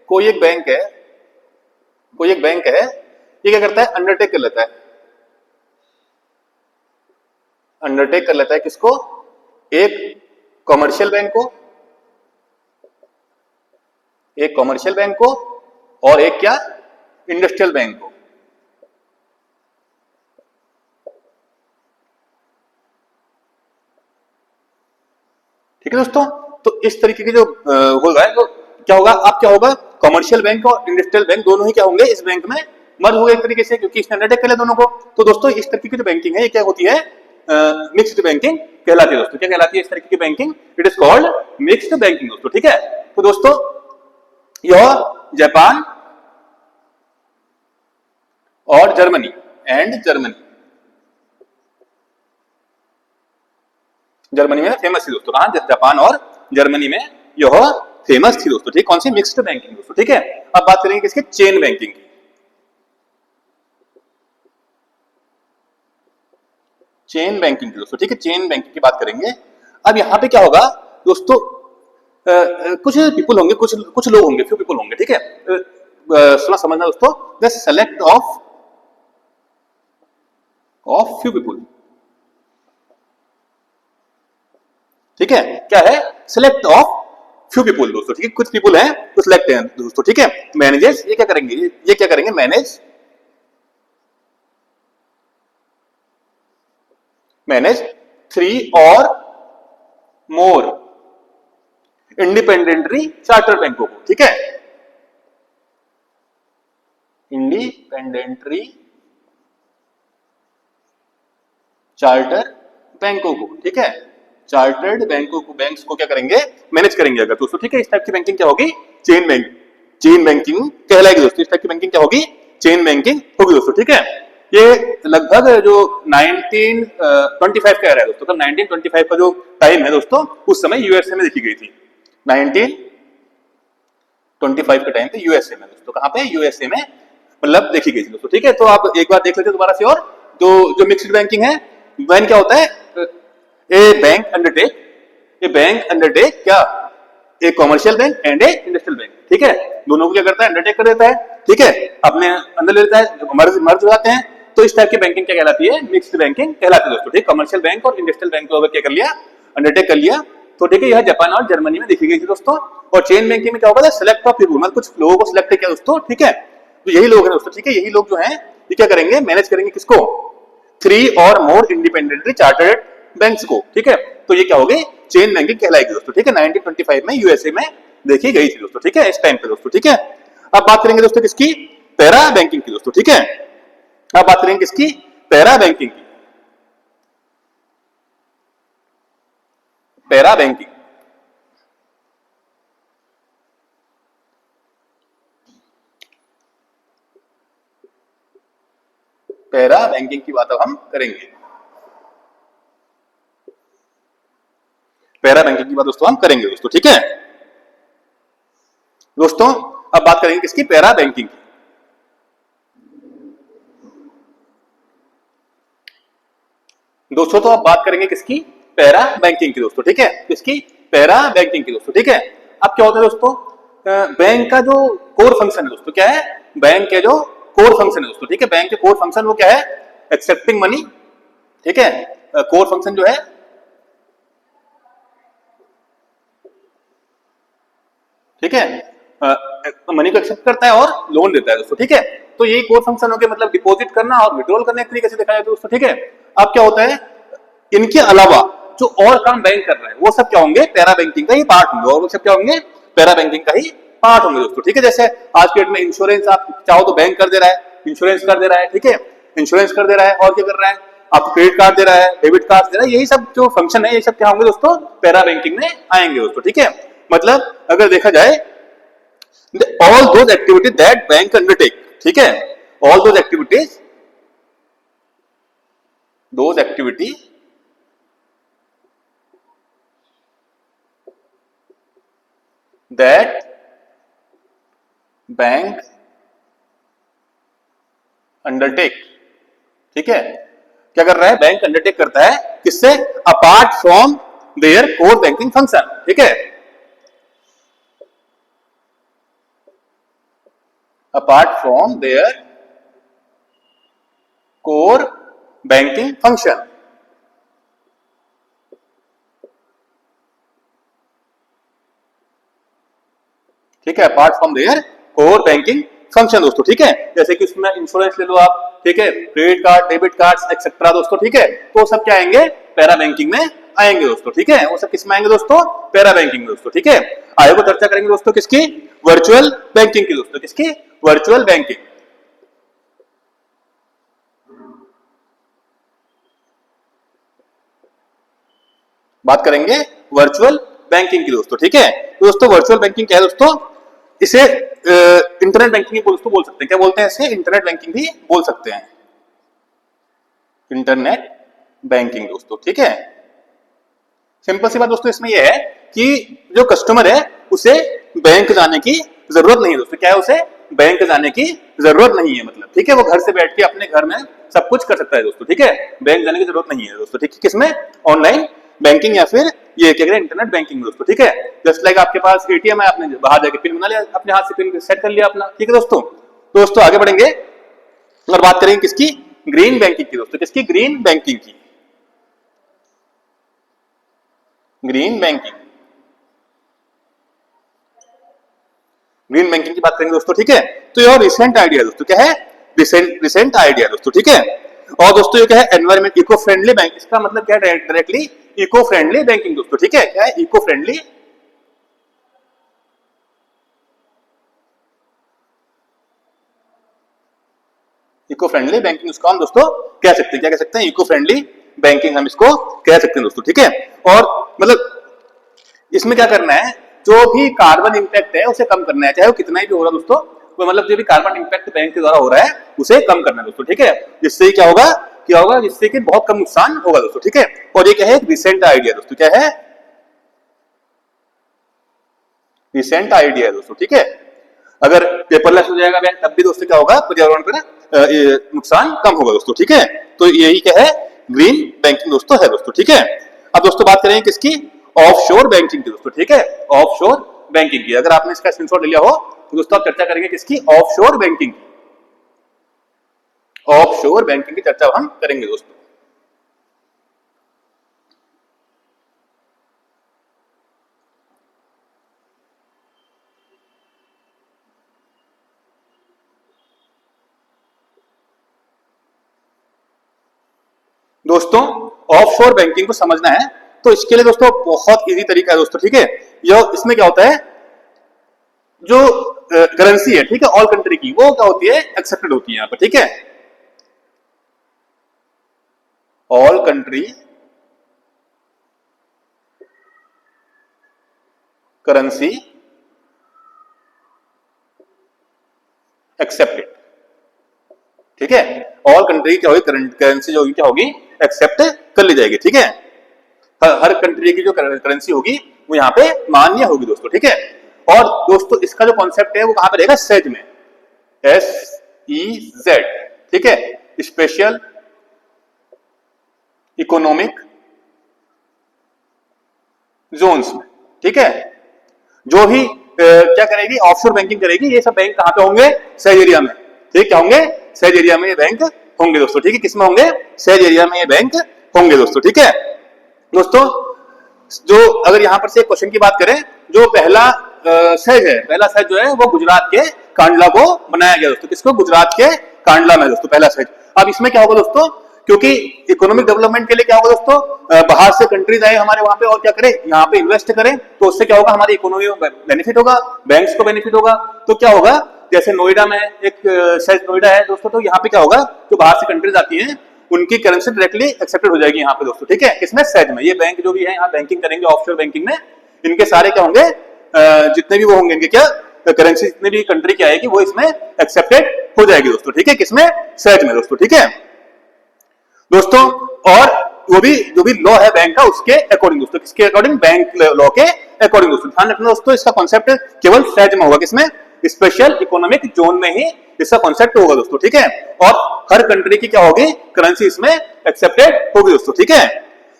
कोई एक बैंक है, कोई एक बैंक है, ये क्या करता है? अंडरटेक कर लेता है, अंडरटेक कर लेता है किसको? एक कॉमर्शियल बैंक को, एक कॉमर्शियल बैंक को और एक क्या? इंडस्ट्रियल बैंक को, ठीक है दोस्तों। तो इस तरीके के जो होगा तो क्या होगा? अब क्या होगा? कॉमर्शियल बैंक और इंडस्ट्रियल बैंक दोनों ही क्या होंगे? इस बैंक में मर्ज हो गए एक तरीके से, क्योंकि इसने अंडरटेक कर लिया दोनों को। तो दोस्तों इस तरीके की जो बैंकिंग है ये क्या होती है? मिक्स्ड बैंकिंग कहलाती है दोस्तों। क्या कहलाती है इस तरीके की banking? It is called mixed banking दोस्तों, ठीक है। तो दोस्तों यह जापान और जर्मनी जर्मनी में फेमस है दोस्तों। कहां? जापान और जर्मनी में यह फेमस थी दोस्तों, ठीक, कौन सी, मिक्स्ड बैंकिंग दोस्तों, ठीक है। अब बात करेंगे किसके, चेन बैंकिंग की। चेन बैंकिंग की दोस्तों, ठीक है, चेन बैंकिंग की बात करेंगे। अब यहां पे क्या होगा दोस्तों, कुछ पीपल होंगे, कुछ लोग होंगे, फ्यू पीपल होंगे, ठीक है। सुना समझना दोस्तों, the select of few people, ठीक है, क्या है, सिलेक्ट ऑफ फ्यू पीपल दोस्तों, ठीक है, कुछ पीपल हैं तो सिलेक्ट हैं दोस्तों, ठीक है। मैनेजेस, ये क्या करेंगे, ये क्या करेंगे, मैनेज 3 और मोर इंडिपेंडेंटली चार्टर बैंकों को, ठीक है, इंडिपेंडेंटली चार्टर बैंकों को, ठीक है, चार्टर्ड बैंकों को, बैंक्स को क्या करेंगे, मैनेज करेंगे अगर दोस्तों, ठीक है। इस टाइप की बैंकिंग क्या होगी, चेन बैंकिंग कहलाएगी दोस्तों। इस टाइप की बैंकिंग क्या होगी, चेन बैंकिंग होगी दोस्तों, ठीक है। ये लगभग जो 1925 का है दोस्तों, तो 1925 का जो टाइम है दोस्तों, उस समय यूएसए में देखी गई थी। 1925 का टाइम पे यूएसए में दोस्तों, कहां पे, यूएसए में मतलब देखी गई थी दोस्तों, ठीक है। तो आप एक बार देख लेते दोबारा से, और जो मिक्स्ड बैंकिंग है, वैन क्या होता है, ए बैंक अंडरटेक क्या, a commercial bank and A industrial bank, ठीक है, दोनों को क्या करता है, अंडरटेक कर देता है, ठीक है, अपने अंदर ले लेता है, मर्ज हो जाते हैं। तो इस टाइप की बैंकिंग क्या कहलाती है, मिक्स्ड बैंकिंग कहलाती है दोस्तों, ठीक। कमर्शियल बैंक और इंडस्ट्रियल बैंक को अगर क्या कर लिया, अंडरटेक कर लिया, तो ठीक है, यह जापान और जर्मनी में देखी गई थी दोस्तों। और चेन बैंकिंग में क्या होगा, सिलेक्ट ऑफ पीपल, मतलब कुछ लोगों को सिलेक्ट किया दोस्तों, ठीक है। तो यही लोग हैं दोस्तों, ठीक है, यही लोग जो हैं ये क्या करेंगे, मैनेज करेंगे किसको, 3 और मोर इंडिपेंडेंटली चार्टर्ड बैंक्स को, ठीक है। तो ये क्या होगी, चेन बैंकिंग कहलाएगी दोस्तों, ठीक है। 1925 में यूएसए में देखी गई थी दोस्तों, ठीक है, इस टाइम पे दोस्तों, ठीक है। अब बात करेंगे दोस्तों किसकी, पैरा बैंकिंग की दोस्तों, ठीक है। अब बात करेंगे किसकी, पैरा बैंकिंग की। पैरा बैंकिंग, पैरा बैंकिंग की बात अब हम करेंगे, पैरा बैंकिंग की बात दोस्तों हम करेंगे दोस्तों, ठीक है दोस्तों। अब बात करेंगे किसकी, पैरा बैंकिंग की। दोस्तों तो अब बात करेंगे किसकी, पैरा बैंकिंग की दोस्तों, ठीक है, किसकी, पैरा बैंकिंग की दोस्तों, ठीक है। अब क्या होता है दोस्तों, बैंक का जो कोर फंक्शन है दोस्तों, क्या है, बैंक के जो कोर फंक्शन है दोस्तों, ठीक है, बैंक के कोर फंक्शन वो क्या है, एक्सेप्टिंग मनी, ठीक है, कोर फंक्शन जो है, ठीक है, मनी को एक्सेप्ट करता है और लोन देता है दोस्तों, ठीक है। तो यही कोर फंक्शन हो गया, मतलब डिपॉजिट करना और विड्रॉल करने के तरीके से देखा जाए दोस्तों, ठीक है। अब क्या होता है, इनके अलावा जो और काम बैंक कर रहे हैं वो सब क्या होंगे, पैरा बैंकिंग का ही पार्ट होंगे, और वो सब क्या होंगे, पैरा बैंकिंग का ही पार्ट होंगे दोस्तों, ठीक है। जैसे आज के डेट में इंश्योरेंस आप चाहो तो बैंक कर दे रहा है, इंश्योरेंस कर दे रहा है, ठीक है, इंश्योरेंस कर दे रहा है, और क्या कर रहा है, आपको क्रेडिट कार्ड दे रहा है, डेबिट कार्ड दे रहा है, यही सब जो फंक्शन है ये सब क्या होंगे दोस्तों, पैरा बैंकिंग में आएंगे दोस्तों, ठीक है। मतलब अगर देखा जाए, all those activities that bank undertake, ठीक है, all those activities that bank undertake, ठीक है, क्या कर रहा है, बैंक अंडरटेक करता है किससे, apart from there core banking function, ठीक है, apart from their core banking function, ठीक है, apart from there core banking function दोस्तों, ठीक है। जैसे कि उसमें इंश्योरेंस ले लो आप, ठीक है, credit card, debit card etcetera दोस्तों, ठीक है, तो सब क्या आएंगे, पैरा बैंकिंग में आएंगे दोस्तों, ठीक है, वो सब किस में आएंगे दोस्तों, पैरा बैंकिंग में दोस्तों, ठीक है। आगे को चर्चा करेंगे दोस्तों किसकी, वर्चुअल बैंकिंग की दोस्तों, किसकी, वर्चुअल बैंकिंग, बात करेंगे वर्चुअल बैंकिंग की दोस्तों, ठीक है। तो दोस्तों वर्चुअल बैंकिंग क्या है दोस्तों, इसे इंटरनेट बैंकिंग दोस्तों बोल सकते हैं, क्या बोलते हैं इसे, इंटरनेट बैंकिंग भी बोल सकते हैं, इंटरनेट बैंकिंग दोस्तों, ठीक है। सिंपल सी बात दोस्तों इसमें यह है कि जो कस्टमर है उसे बैंक जाने की जरूरत नहीं है दोस्तों। क्या है, उसे बैंक जाने की जरूरत नहीं है, मतलब ठीक है, वो घर से बैठ के अपने घर में सब कुछ कर सकता है दोस्तों, ठीक है, बैंक जाने की जरूरत नहीं है दोस्तों, ठीक है, किसमें, ऑनलाइन बैंकिंग या फिर ये क्या करें, इंटरनेट बैंकिंग दोस्तों, ठीक है। जस्ट लाइक आपके पास एटीएम है, आपने बाहर जाके पिन बना लिया, अपने हाथ से पिन सेट कर लिया अपना, ठीक है दोस्तों। दोस्तों आगे बढ़ेंगे और बात करेंगे किसकी, ग्रीन बैंकिंग की दोस्तों, किसकी, ग्रीन बैंकिंग की, ग्रीन बैंकिंग, ग्रीन बैंकिंग की बात करेंगे दोस्तों, ठीक है। तो ये रिसेंट आइडिया दोस्तों, क्या है, रिसेंट आइडिया दोस्तों, ठीक है। और दोस्तों ये क्या है, एनवायरमेंट इको फ्रेंडली बैंक, इसका मतलब क्या है, डायरेक्टली इको फ्रेंडली बैंकिंग दोस्तों, ठीक है, क्या है, eco friendly, eco friendly banking उसको हम दोस्तों कह सकते हैं, क्या कह सकते हैं, इको फ्रेंडली बैंकिंग हम इसको कह सकते हैं दोस्तों, ठीक है। और मतलब इसमें क्या करना है, जो भी कार्बन इंपैक्ट है उसे कम करना है, चाहे वो कितना ही भी हो रहा दोस्तों, वो मतलब जो भी कार्बन इंपैक्ट बैंक के द्वारा हो रहा है उसे कम करना है दोस्तों, ठीक है। जिससे क्या होगा, क्या होगा, जिससे कि बहुत कम नुकसान होगा दोस्तों, ठीक है। और ये क्या है, रिसेंट आइडिया दोस्तों, क्या है, रिसेंट आइडिया दोस्तों, ठीक है। अगर पेपरलेस हो जाएगा बैंक तब भी दोस्तों क्या होगा, पर्यावरण पर नुकसान कम होगा दोस्तों, ठीक है। तो यही क्या है, ग्रीन बैंकिंग दोस्तों है दोस्तों, ठीक है। अब दोस्तों बात करेंगे किसकी, ऑफशोर बैंकिंग की दोस्तों, ठीक है, ऑफशोर बैंकिंग की। अगर आपने इसका स्क्रीनशॉट ले लिया हो तो दोस्तों आप चर्चा करेंगे किसकी, ऑफशोर बैंकिंग, ऑफशोर बैंकिंग की चर्चा हम करेंगे दोस्तों। दोस्तों ऑफशोर बैंकिंग को समझना है तो इसके लिए दोस्तों बहुत इजी तरीका है दोस्तों, ठीक है। यह इसमें क्या होता है, जो करेंसी है, ठीक है, ऑल कंट्री की, वो क्या होती है, एक्सेप्टेड होती है यहाँ पर, ठीक है, ऑल कंट्री करेंसी एक्सेप्टेड, ठीक है, ऑल कंट्री क्या होगी, करेंसी जो होगी क्या होगी, एक्सेप्ट कर ली जाएगी, ठीक है। हर कंट्री की जो करेंसी होगी वो यहाँ पे मान्य होगी दोस्तों, ठीक है। और दोस्तों इसका जो कॉन्सेप्ट है वो कहां पे रहेगा, सेज में, SEZ, ठीक है, स्पेशल इकोनॉमिक जोन्स में, ठीक है। जो भी क्या करेगी, ऑफशोर बैंकिंग करेगी, ये सब बैंक कहां पे होंगे, सेज एरिया में, ठीक, क्या होंगे, सेज एरिया में ये बैंक होंगे दोस्तों, ठीक है, किसमें होंगे, सेज एरिया में ये बैंक होंगे दोस्तों, ठीक है। दोस्तों जो अगर यहां पर से क्वेश्चन की बात करें, जो पहला सेज है, पहला सेज जो है वो गुजरात के कांडला को बनाया गया दोस्तों, किसको, गुजरात के कांडला में दोस्तों पहला सेज। अब इसमें क्या होगा दोस्तों, क्योंकि इकोनॉमिक डेवलपमेंट के लिए क्या होगा दोस्तों, बाहर से कंट्रीज आए हमारे वहां पे और क्या करें, यहाँ पे इन्वेस्ट करें, तो उससे क्या होगा, हमारी इकोनॉमी में बेनिफिट होगा, बैंक्स को बेनिफिट होगा। तो क्या होगा, जैसे नोएडा में एक सेज नोएडा है दोस्तों, तो यहाँ पे क्या होगा, जो बाहर से कंट्रीज आती हैं उनकी करेंसी डायरेक्टली एक्सेप्टेड हो जाएगी यहाँ पे दोस्तों, ठीक है, किसमें, सेज में। ये बैंक जो भी है यहाँ बैंकिंग करेंगे ऑफशोर बैंकिंग में, इनके सारे क्या होंगे, जितने भी वो होंगे इनके क्या करेंसी, जितने भी कंट्री की आएगी वो इसमें एक्सेप्टेड हो जाएगी दोस्तों, ठीक है, किसमें, सेज में दोस्तों, ठीक है दोस्तों। और वो भी जो भी लॉ है बैंक का उसके अकॉर्डिंग दोस्तों, किसके अकॉर्डिंग, बैंक लॉ के अकॉर्डिंग दोस्तों। ध्यान रखना दोस्तों, इसका कॉन्सेप्ट केवल सेज में होगा, किसमें, स्पेशल इकोनॉमिक जोन में ही इसका कॉन्सेप्ट होगा दोस्तों, ठीक है। और हर कंट्री की क्या होगी, करेंसी इसमें एक्सेप्टेड होगी दोस्तों, ठीक है।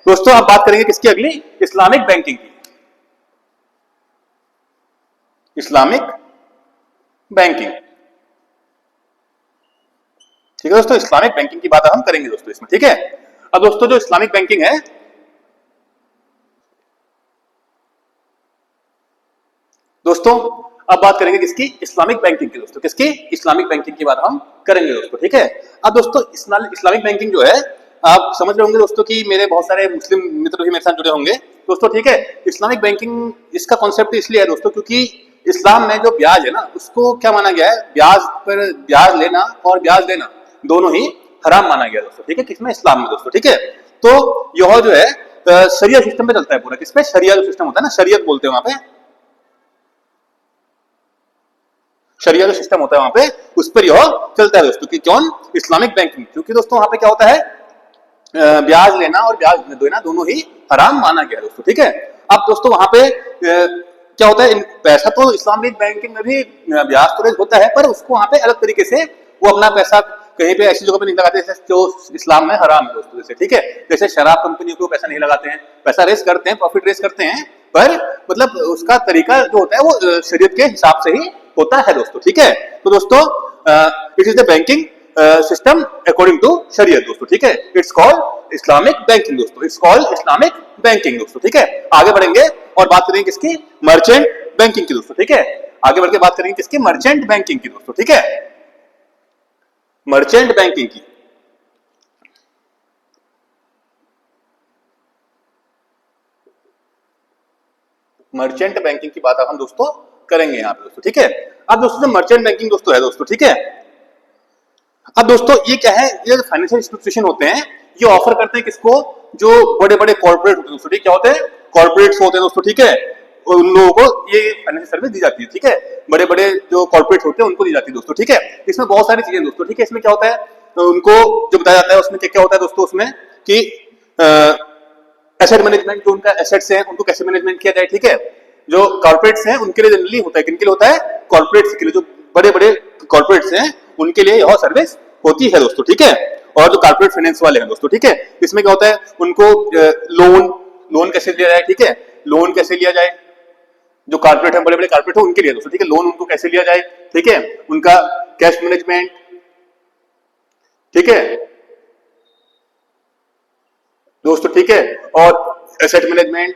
दोस्तों आप बात करेंगे किसकी अगली, इस्लामिक बैंकिंग की, इस्लामिक बैंकिंग, ठीक है दोस्तों, इस्लामिक बैंकिंग की बात हम करेंगे दोस्तों इसमें, ठीक है। अब दोस्तों जो इस्लामिक बैंकिंग है, दोस्तों अब बात करेंगे किसकी, इस्लामिक बैंकिंग की दोस्तों, किसकी, इस्लामिक बैंकिंग की बात हम करेंगे दोस्तों, ठीक है। अब दोस्तों इस्लामिक बैंकिंग जो है, आप समझ रहे होंगे दोस्तों कि मेरे बहुत सारे मुस्लिम मित्र भी मेरे साथ जुड़े होंगे दोस्तों, ठीक है। इस्लामिक बैंकिंग इसका कॉन्सेप्ट इसलिए है दोस्तों क्योंकि इस्लाम में जो ब्याज है ना, उसको क्या माना गया है, ब्याज पर ब्याज लेना और ब्याज देना दोनों ही हराम माना गया दोस्तों, ठीक है, किसमें, इस्लाम में दोस्तों, ठीक है। तो यह जो है शरिया सिस्टम पे चलता है पूरा, किसपे, शरिया जो सिस्टम होता है ना, शरीयत बोलते हैं वहां पे, शरिया जो सिस्टम होता है वहां पे, उस पर यह चलता है दोस्तों, कि कौन, इस्लामिक बैंकिंग, क्योंकि दोस्तों वहां पे क्या होता है, ब्याज लेना और ब्याज देना दोनों ही हराम माना गया दोस्तों, ठीक है। अब दोस्तों वहां पे क्या होता है, पैसा तो इस्लामिक बैंकिंग में भी ब्याज तो रेट होता है, पर उसको वहां पे अलग तरीके से वो अपना पैसा कहीं पे ऐसी जगह पे नहीं लगाते जैसे जो इस्लाम में हराम है दोस्तों। जैसे ठीक है, जैसे शराब कंपनियों को पैसा नहीं लगाते हैं, पैसा रेस करते हैं, प्रॉफिट रेस करते हैं, पर मतलब उसका तरीका जो होता है वो शरीयत के हिसाब से ही होता है दोस्तों। ठीक है, तो दोस्तों it is the banking system according to Shariat दोस्तों। ठीक है, इट्स कॉल्ड इस्लामिक बैंकिंग दोस्तों, इट्स कॉल्ड इस्लामिक बैंकिंग दोस्तों। ठीक है, आगे बढ़ेंगे और बात करेंगे किसकी, मर्चेंट बैंकिंग की दोस्तों। ठीक है, आगे बढ़ के बात करेंगे किसकी, मर्चेंट बैंकिंग की दोस्तों। ठीक है, मर्चेंट बैंकिंग की। मर्चेंट बैंकिंग की बात अब हम दोस्तों करेंगे यहाँ पे दोस्तों। ठीक है, अब दोस्तों जो मर्चेंट बैंकिंग दोस्तों है दोस्तों, ठीक है, अब दोस्तों ये क्या है, ये फाइनेंशियल इंस्टीट्यूशन होते हैं, ये ऑफर करते हैं किसको, जो बड़े बड़े कॉर्पोरेट होते हैं दोस्तों। ठीक, क्या होते हैं, कॉर्पोरेट्स होते हैं दोस्तों। ठीक है, उन लोगों को ये फाइनेंशियल सर्विस दी जाती है। ठीक है, बड़े बड़े जो कॉर्पोरेट होते हैं उनको दी जाती है दोस्तों। ठीक है, इसमें बहुत सारी चीजें दोस्तों। ठीक है, इसमें क्या होता है, तो उनको जो बताया जाता है उसमें क्या क्या होता है दोस्तों, उसमें कि एसेट मैनेजमेंट, जो उनका एसेट्स हैं उनको कैसे मैनेजमेंट किया जाए। ठीक है, जो कॉर्पोरेट्स हैं उनके लिए जनरली होता है, किनके लिए होता है, कॉर्पोरेट्स के लिए, जो बड़े बड़े कॉर्पोरेट्स हैं उनके लिए यह सर्विस होती है दोस्तों। ठीक है, और जो कॉर्पोरेट फाइनेंस वाले हैं दोस्तों, ठीक है, इसमें क्या होता है, उनको लोन लोन कैसे लिया जाए। ठीक है, लोन कैसे लिया जाए, जो कॉर्पोरेट है, बड़े बड़े कॉर्पोरेट है उनके लिए दोस्तों। ठीक है, लोन उनको कैसे लिया जाए। ठीक है, उनका कैश मैनेजमेंट, ठीक है दोस्तों। ठीक है, और एसेट मैनेजमेंट,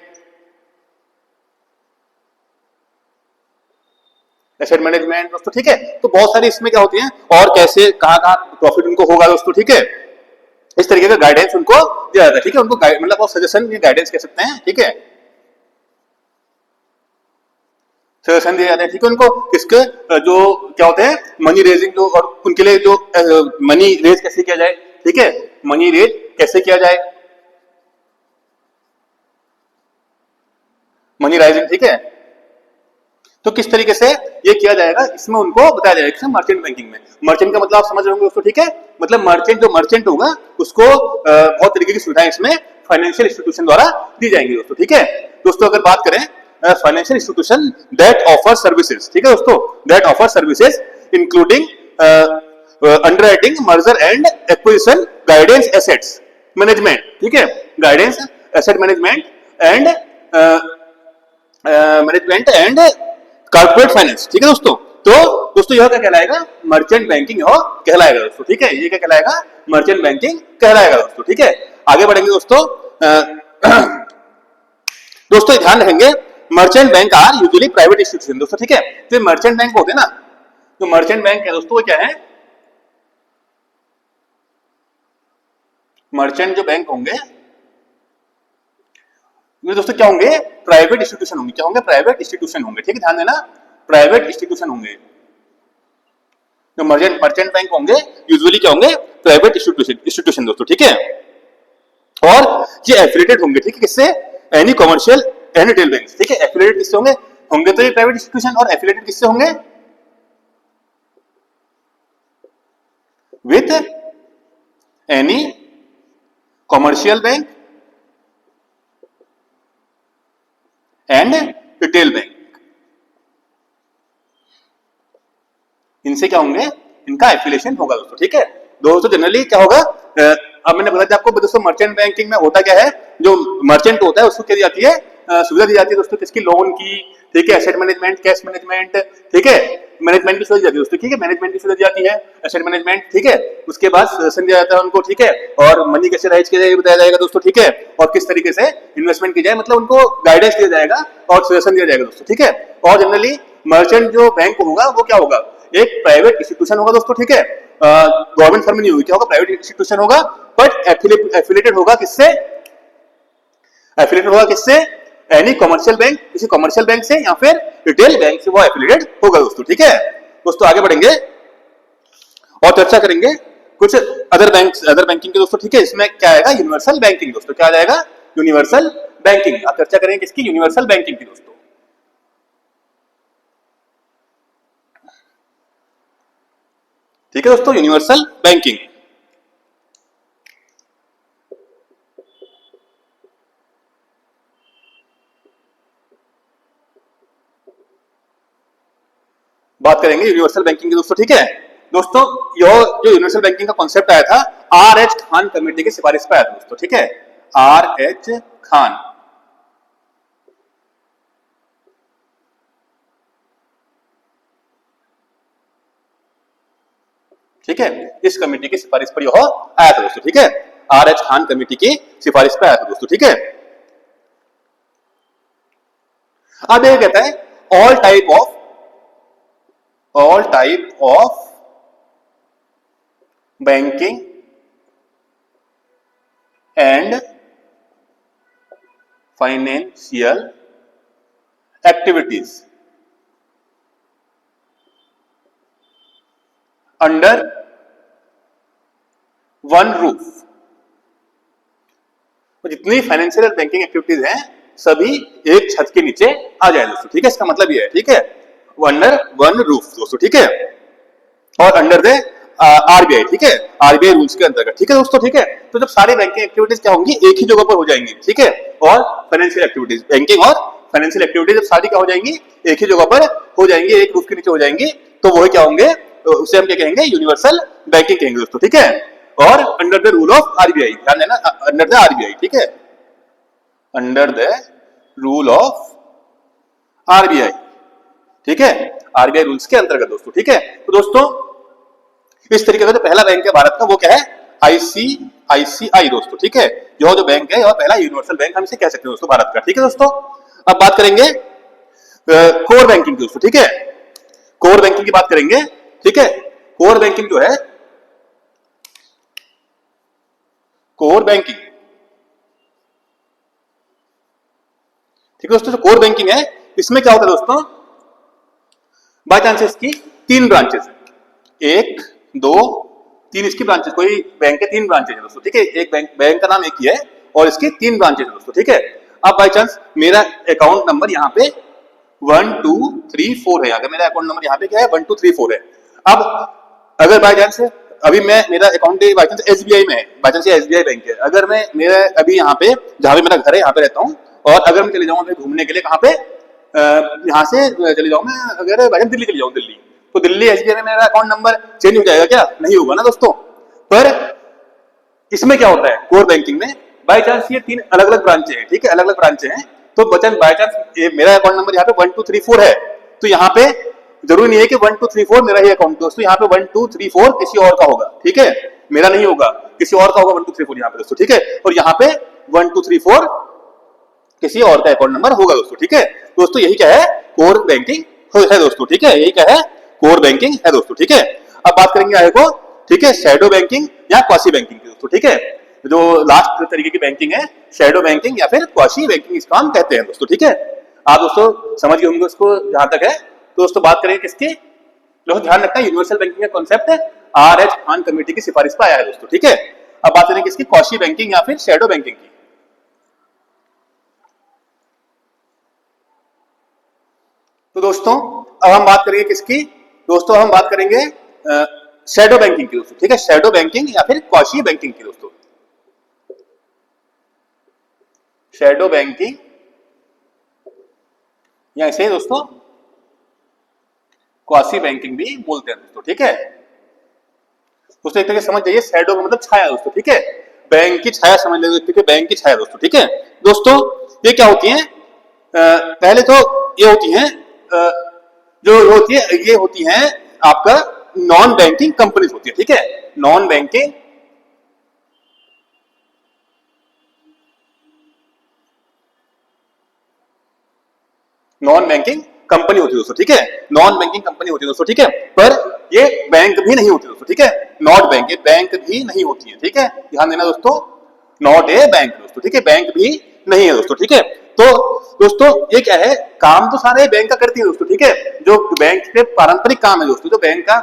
एसेट मैनेजमेंट दोस्तों। ठीक है, तो बहुत सारी इसमें क्या होती है, और कैसे कहां कहां प्रॉफिट उनको होगा दोस्तों। ठीक है, इस तरीके का गाइडेंस उनको दिया जाता है। ठीक है, उनको मतलब सजेशन या गाइडेंस कह सकते हैं। ठीक है, सजेशन दिया जाता है। ठीक है, उनको इसके जो क्या होते हैं, मनी रेजिंग, जो और उनके लिए जो मनी रेज कैसे किया जाए। ठीक है, मनी रेज कैसे किया जाए, मनी राइजिंग। ठीक है, तो किस तरीके से ये किया जाएगा, इसमें उनको बताया जाएगा मर्चेंट बैंकिंग में। मर्चेंट का मतलब आप समझ रहे होंगे दोस्तों। ठीक है, मतलब मर्चेंट, जो मर्चेंट होगा उसको बहुत तरीके की सुविधाएं इसमें फाइनेंशियल इंस्टीट्यूशन द्वारा दी जाएंगी दोस्तों। ठीक है दोस्तों, अगर बात करें financial institution that offer services, ठीक है दोस्तों, that offer services including underwriting, merger and acquisition, guidance, assets management. ठीक है, guidance, asset management and management and corporate finance. ठीक है दोस्तों, तो दोस्तों यह क्या कहलाएगा, मर्चेंट बैंकिंग यह कहलाएगा दोस्तों। ठीक है, ये क्या कहलाएगा, मर्चेंट बैंकिंग कहलाएगा दोस्तों। ठीक है, आगे बढ़ेंगे दोस्तों। दोस्तों ध्यान रखेंगे, merchant bank are usually private institution दोस्तों। ठीक है, तो मर्चेंट बैंक होते हैं ना, जो मर्चेंट बैंक है दोस्तों वो क्या है, मर्चेंट जो बैंक होंगे ये दोस्तों क्या होंगे, प्राइवेट इंस्टीट्यूशन होंगे। क्या होंगे, प्राइवेट इंस्टीट्यूशन होंगे। ठीक है, ध्यान देना, प्राइवेट इंस्टीट्यूशन होंगे। जो मर्चेंट बैंक होंगे यूजुअली क्या होंगे, प्राइवेट इंस्टीट्यूशन दोस्तों। ठीक है, और ये एफिलिएटेड होंगे। ठीक है, किससे, any commercial and retail bank. ठीक है, एफिलिएटेड किससे होंगे, होंगे तो ये प्राइवेट इंस्टीट्यूशन, और एफिलिएटेड किससे होंगे, with any commercial bank and retail bank. इनसे क्या होंगे, इनका एफिलिएशन होगा दोस्तों। ठीक है दोस्तों, जनरली क्या होगा, अब मैंने बताया आपको दोस्तों, मर्चेंट बैंकिंग में होता क्या है, जो मर्चेंट होता है उसको क्या दी जाती है, सुविधा दी जाती है दोस्तों, किसकी, लोन की। ठीक है, एसेट मैनेजमेंट, कैश मैनेजमेंट। ठीक है, मैनेजमेंट की सुविधा दी जाती है दोस्तों। ठीक है, मैनेजमेंट की सुविधा दी जाती है, एसेट मैनेजमेंट। ठीक है, उसके बाद सजेशन दिया जाता है उनको। ठीक है, और मनी कैसे राइज किया जाए बताया जाएगा दोस्तों। ठीक है, और किस तरीके से इन्वेस्टमेंट की जाए, मतलब उनको गाइडेंस दिया जाएगा और सजेशन दिया जाएगा दोस्तों। ठीक है, और जनरली मर्चेंट जो बैंक होगा वो क्या होगा, एक प्राइवेट इंस्टीट्यूशन होगा दोस्तों। ठीक है, गवर्नमेंट फर्म नहीं होगी, क्या होगा, प्राइवेट इंस्टीट्यूशन होगा, बट एफिलिएटेड होगा किससे, एफिलिएटेड होगा किससे, एनी कमर्शियल बैंक, किसी कमर्शियल बैंक से या फिर रिटेल बैंक से वो एफिलिएटेड होगा दोस्तों। ठीक है दोस्तों, आगे बढ़ेंगे और चर्चा करेंगे कुछ अदर बैंकिंग के दोस्तों। ठीक है, इसमें क्या आएगा, यूनिवर्सल बैंकिंग दोस्तों। क्या आ जाएगा, यूनिवर्सल बैंकिंग। आप चर्चा करेंगे किसकी, यूनिवर्सल बैंकिंग की दोस्तों। ठीक है दोस्तों, यूनिवर्सल बैंकिंग। बात करेंगे यूनिवर्सल बैंकिंग की दोस्तों, ठीक है। दोस्तों यह जो यूनिवर्सल बैंकिंग का कॉन्सेप्ट आया था R.H. खान कमेटी की सिफारिश पर आया था दोस्तों, ठीक है। R.H. खान, ठीक है, इस कमेटी की सिफारिश पर यह आया था दोस्तों, ठीक है। R.H. खान कमेटी की सिफारिश पर आया था दोस्तों, ठीक है। अब ये कहता है all type of banking and financial activities under one roof, जितनी फाइनेंशियल बैंकिंग एक्टिविटीज हैं सभी एक छत के नीचे आ जाए दोस्तों, ठीक है। इसका मतलब ये है, ठीक है, अंडर वन रूफ दोस्तों, ठीक है, और अंडर द आरबीआई, ठीक है, आरबीआई रूल्स के अंतर्गत, ठीक है दोस्तों, ठीक है। तो जब सारी बैंकिंग एक्टिविटीज क्या होंगी, एक ही जगह पर हो जाएंगी, ठीक है, और फाइनेंशियल एक्टिविटीज, बैंकिंग और फाइनेंशियल एक्टिविटीज जब सारी क्या हो जाएंगी, एक ही जगह पर हो जाएंगी, एक रूफ के नीचे हो जाएंगी, तो वही क्या होंगे, तो उसे हम क्या कहेंगे, यूनिवर्सल बैंकिंग कहेंगे दोस्तों, ठीक है। और under the rule of RBI, ध्यान देना, अंडर द आरबीआई, ठीक है, under the rule of RBI, ठीक है, आरबीआई रूल्स के अंतर्गत दोस्तों, ठीक है। तो दोस्तों इस तरीके से जो पहला बैंक है भारत का वो क्या है, आईसीआईसीआई दोस्तों, ठीक है। यह जो बैंक है यह पहला यूनिवर्सल बैंक हम इसे कह सकते हैं दोस्तों भारत का, ठीक है दोस्तों। अब बात करेंगे कोर बैंकिंग की दोस्तों, ठीक है, कोर बैंकिंग की बात करेंगे, ठीक है। कोर बैंकिंग जो है, कोर बैंकिंग, ठीक है दोस्तों, जो कोर बैंकिंग है इसमें क्या होता है दोस्तों, बाय चांस इसकी तीन ब्रांचेस है, एक दो तीन इसकी ब्रांचेस, कोई बैंक के तीन ब्रांचेस है दोस्तों, ठीक है, एक बैंक का नाम एक ही है और इसके तीन ब्रांचेस है दोस्तों, ठीक है। अब बाय चांस मेरा अकाउंट नंबर यहाँ पे 1 2 3 4 है, अगर मेरा अकाउंट नंबर यहाँ पे क्या है 1 2 3 4 है। अब अगर बाय चांस अभी मैं मेरा अकाउंट बाय चांस एसबीआई में है, बाय चांस एसबीआई बैंक है, अगर मैं मेरा अभी यहाँ पे जहाँ पे मेरा घर है यहाँ पे रहता हूँ, और अगर मैं चले जाऊँ घूमने के लिए कहाँ पे, यहाँ से चले जाऊँ मैं, अगर बाय चांस दिल्ली चले जाऊँ, दिल्ली, तो दिल्ली एसबीआई में मेरा अकाउंट नंबर चेंज हो जाएगा क्या, नहीं होगा ना दोस्तों। पर इसमें क्या होता है कोर बैंकिंग में, बाय चांस ये तीन अलग अलग ब्रांचें हैं, ठीक है, अलग अलग ब्रांचें हैं, तो बचन बाय चांस मेरा अकाउंट नंबर यहाँ पे 1 2 3 4 है, तो यहाँ पे जरूरी नहीं है कि 1 2 3 4 मेरा ही अकाउंट, दोस्तों यहाँ पे 1 2 3 4 किसी और का होगा, ठीक है, मेरा नहीं होगा, किसी और का होगा 1 2 3 4 यहाँ पे दोस्तों, ठीक है, और यहाँ पे 1 2 3 4 किसी और का अकाउंट नंबर होगा दोस्तों, ठीक है। दोस्तों यही क्या है, कोर बैंकिंग है दोस्तों, ठीक है, यही क्या है, कोर बैंकिंग है दोस्तों, ठीक है। अब बात करेंगे आगे को, ठीक है, शैडो बैंकिंग या क्वासी बैंकिंग की दोस्तों, ठीक है, जो लास्ट तरीके की बैंकिंग है शैडो बैंकिंग या फिर क्वासी बैंकिंग इसका हम कहते हैं दोस्तों, ठीक है। आप दोस्तों समझ गए होंगे उसको जहां तक है। तो दोस्तों बात करेंगे किसकी, जो ध्यान रखना है यूनिवर्सल बैंकिंग का कॉन्सेप्ट है R.H. खान कमेटी की सिफारिश पर आया है दोस्तों, ठीक है। अब बात करेंगे किसकी, क्वासी बैंकिंग या फिर शैडो बैंकिंग की। तो दोस्तों अब हम बात करेंगे किसकी, दोस्तों हम बात करेंगे शैडो बैंकिंग की दोस्तों, ठीक है, शैडो बैंकिंग या फिर क्वासी बैंकिंग की दोस्तों। शैडो बैंकिंग या इसे दोस्तों क्वासी बैंकिंग भी बोलते हैं दोस्तों, ठीक है। दोस्तों एक तरीके समझ जाइए, शैडो का मतलब छाया दोस्तों, ठीक है, बैंक की छाया समझ लीजिए, ठीक है, बैंक की छाया दोस्तों, ठीक है। दोस्तों ये क्या होती है, पहले तो ये होती है जो होती है, ये होती है आपका नॉन बैंकिंग कंपनीज होती है, ठीक है, नॉन बैंकिंग कंपनी होती है दोस्तों, ठीक है, नॉन बैंकिंग कंपनी होती है दोस्तों, ठीक है, पर ये बैंक भी नहीं होती दोस्तों, ठीक है, नॉट बैंक, ये बैंक भी नहीं होती है, ठीक है, ध्यान देना दोस्तों, नॉट ए बैंक दोस्तों, ठीक है, बैंक भी नहीं है दोस्तों, ठीक है। तो दोस्तों ये क्या है, काम तो सारे बैंक का करती है दोस्तों, ठीक है, जो बैंक के पारंपरिक काम है दोस्तों, जो बैंक का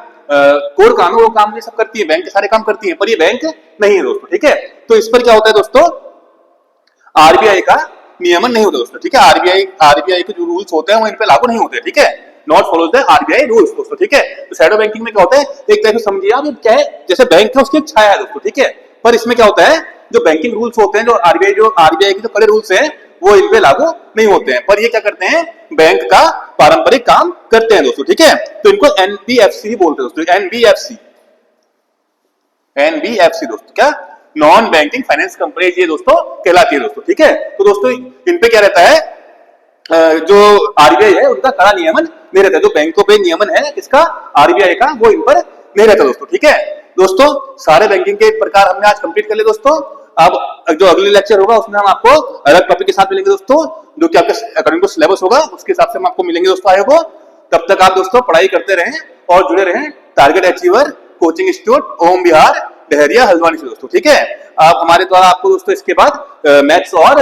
कोर काम है वो काम ये सब करती है, बैंक के सारे काम करती है, पर ये बैंक नहीं है दोस्तों, ठीक है। तो इस पर क्या होता है दोस्तों, आरबीआई का नियमन नहीं होता दोस्तों, ठीक है, आरबीआई के जो रूल्स होते हैं वो इन पे लागू नहीं होते, ठीक है, not follows the RBI rules दोस्तों, ठीक है। तो शैडो बैंकिंग में क्या होता है, एक तरह से समझिए आप, क्या है, जैसे बैंक है उसकी एक छाया है दोस्तों, ठीक है, पर इसमें क्या होता है, जो बैंकिंग रूल्स होते हैं, जो आरबीआई के जो कड़े रूल्स हैं वो इन पे लागू नहीं होते हैं, पर ये क्या करते हैं, बैंक का पारंपरिक काम करते हैं दोस्तों, ठीक है। तो इनको एनबीएफसी बोलते हैं दोस्तों, एनबीएफसी, एनबीएफसी दोस्तों क्या, नॉन बैंकिंग फाइनेंस कंपनी ये दोस्तों कहलाती है दोस्तों, ठीक है। तो दोस्तों इन पे क्या रहता है, जो आरबीआई है उनका कड़ा नियमन नहीं रहता, जो बैंकों पे नियमन है इसका आरबीआई का, वो इन पर नहीं रहता दोस्तों, ठीक है। दोस्तों सारे बैंकिंग के प्रकार हमने आज कंप्लीट कर लिए दोस्तों। अब जो अगले लेक्चर होगा उसमें हम आपको अलग टॉपिक के साथ मिलेंगे दोस्तों, जो कि आपके अकॉर्डिंग टू सिलेबस होगा उसके हिसाब से हम आपको मिलेंगे दोस्तों आयोग को। तब तक आप दोस्तों पढ़ाई करते रहें और जुड़े रहें target achiever coaching institute Om Bihar Dahariya Haldwani से दोस्तों, ठीक है। आप हमारे द्वारा आपको दोस्तों इसके बाद मैथ्स और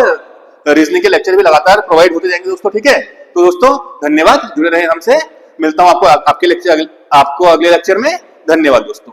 रीजनिंग के लेक्चर भी लगातार प्रोवाइड होते जाएंगे दोस्तों, ठीक है। तो दोस्तों धन्यवाद, जुड़े रहे हमसे, मिलता हूं आपको आपके लेक्चर आपको अगले लेक्चर में। धन्यवाद दोस्तों।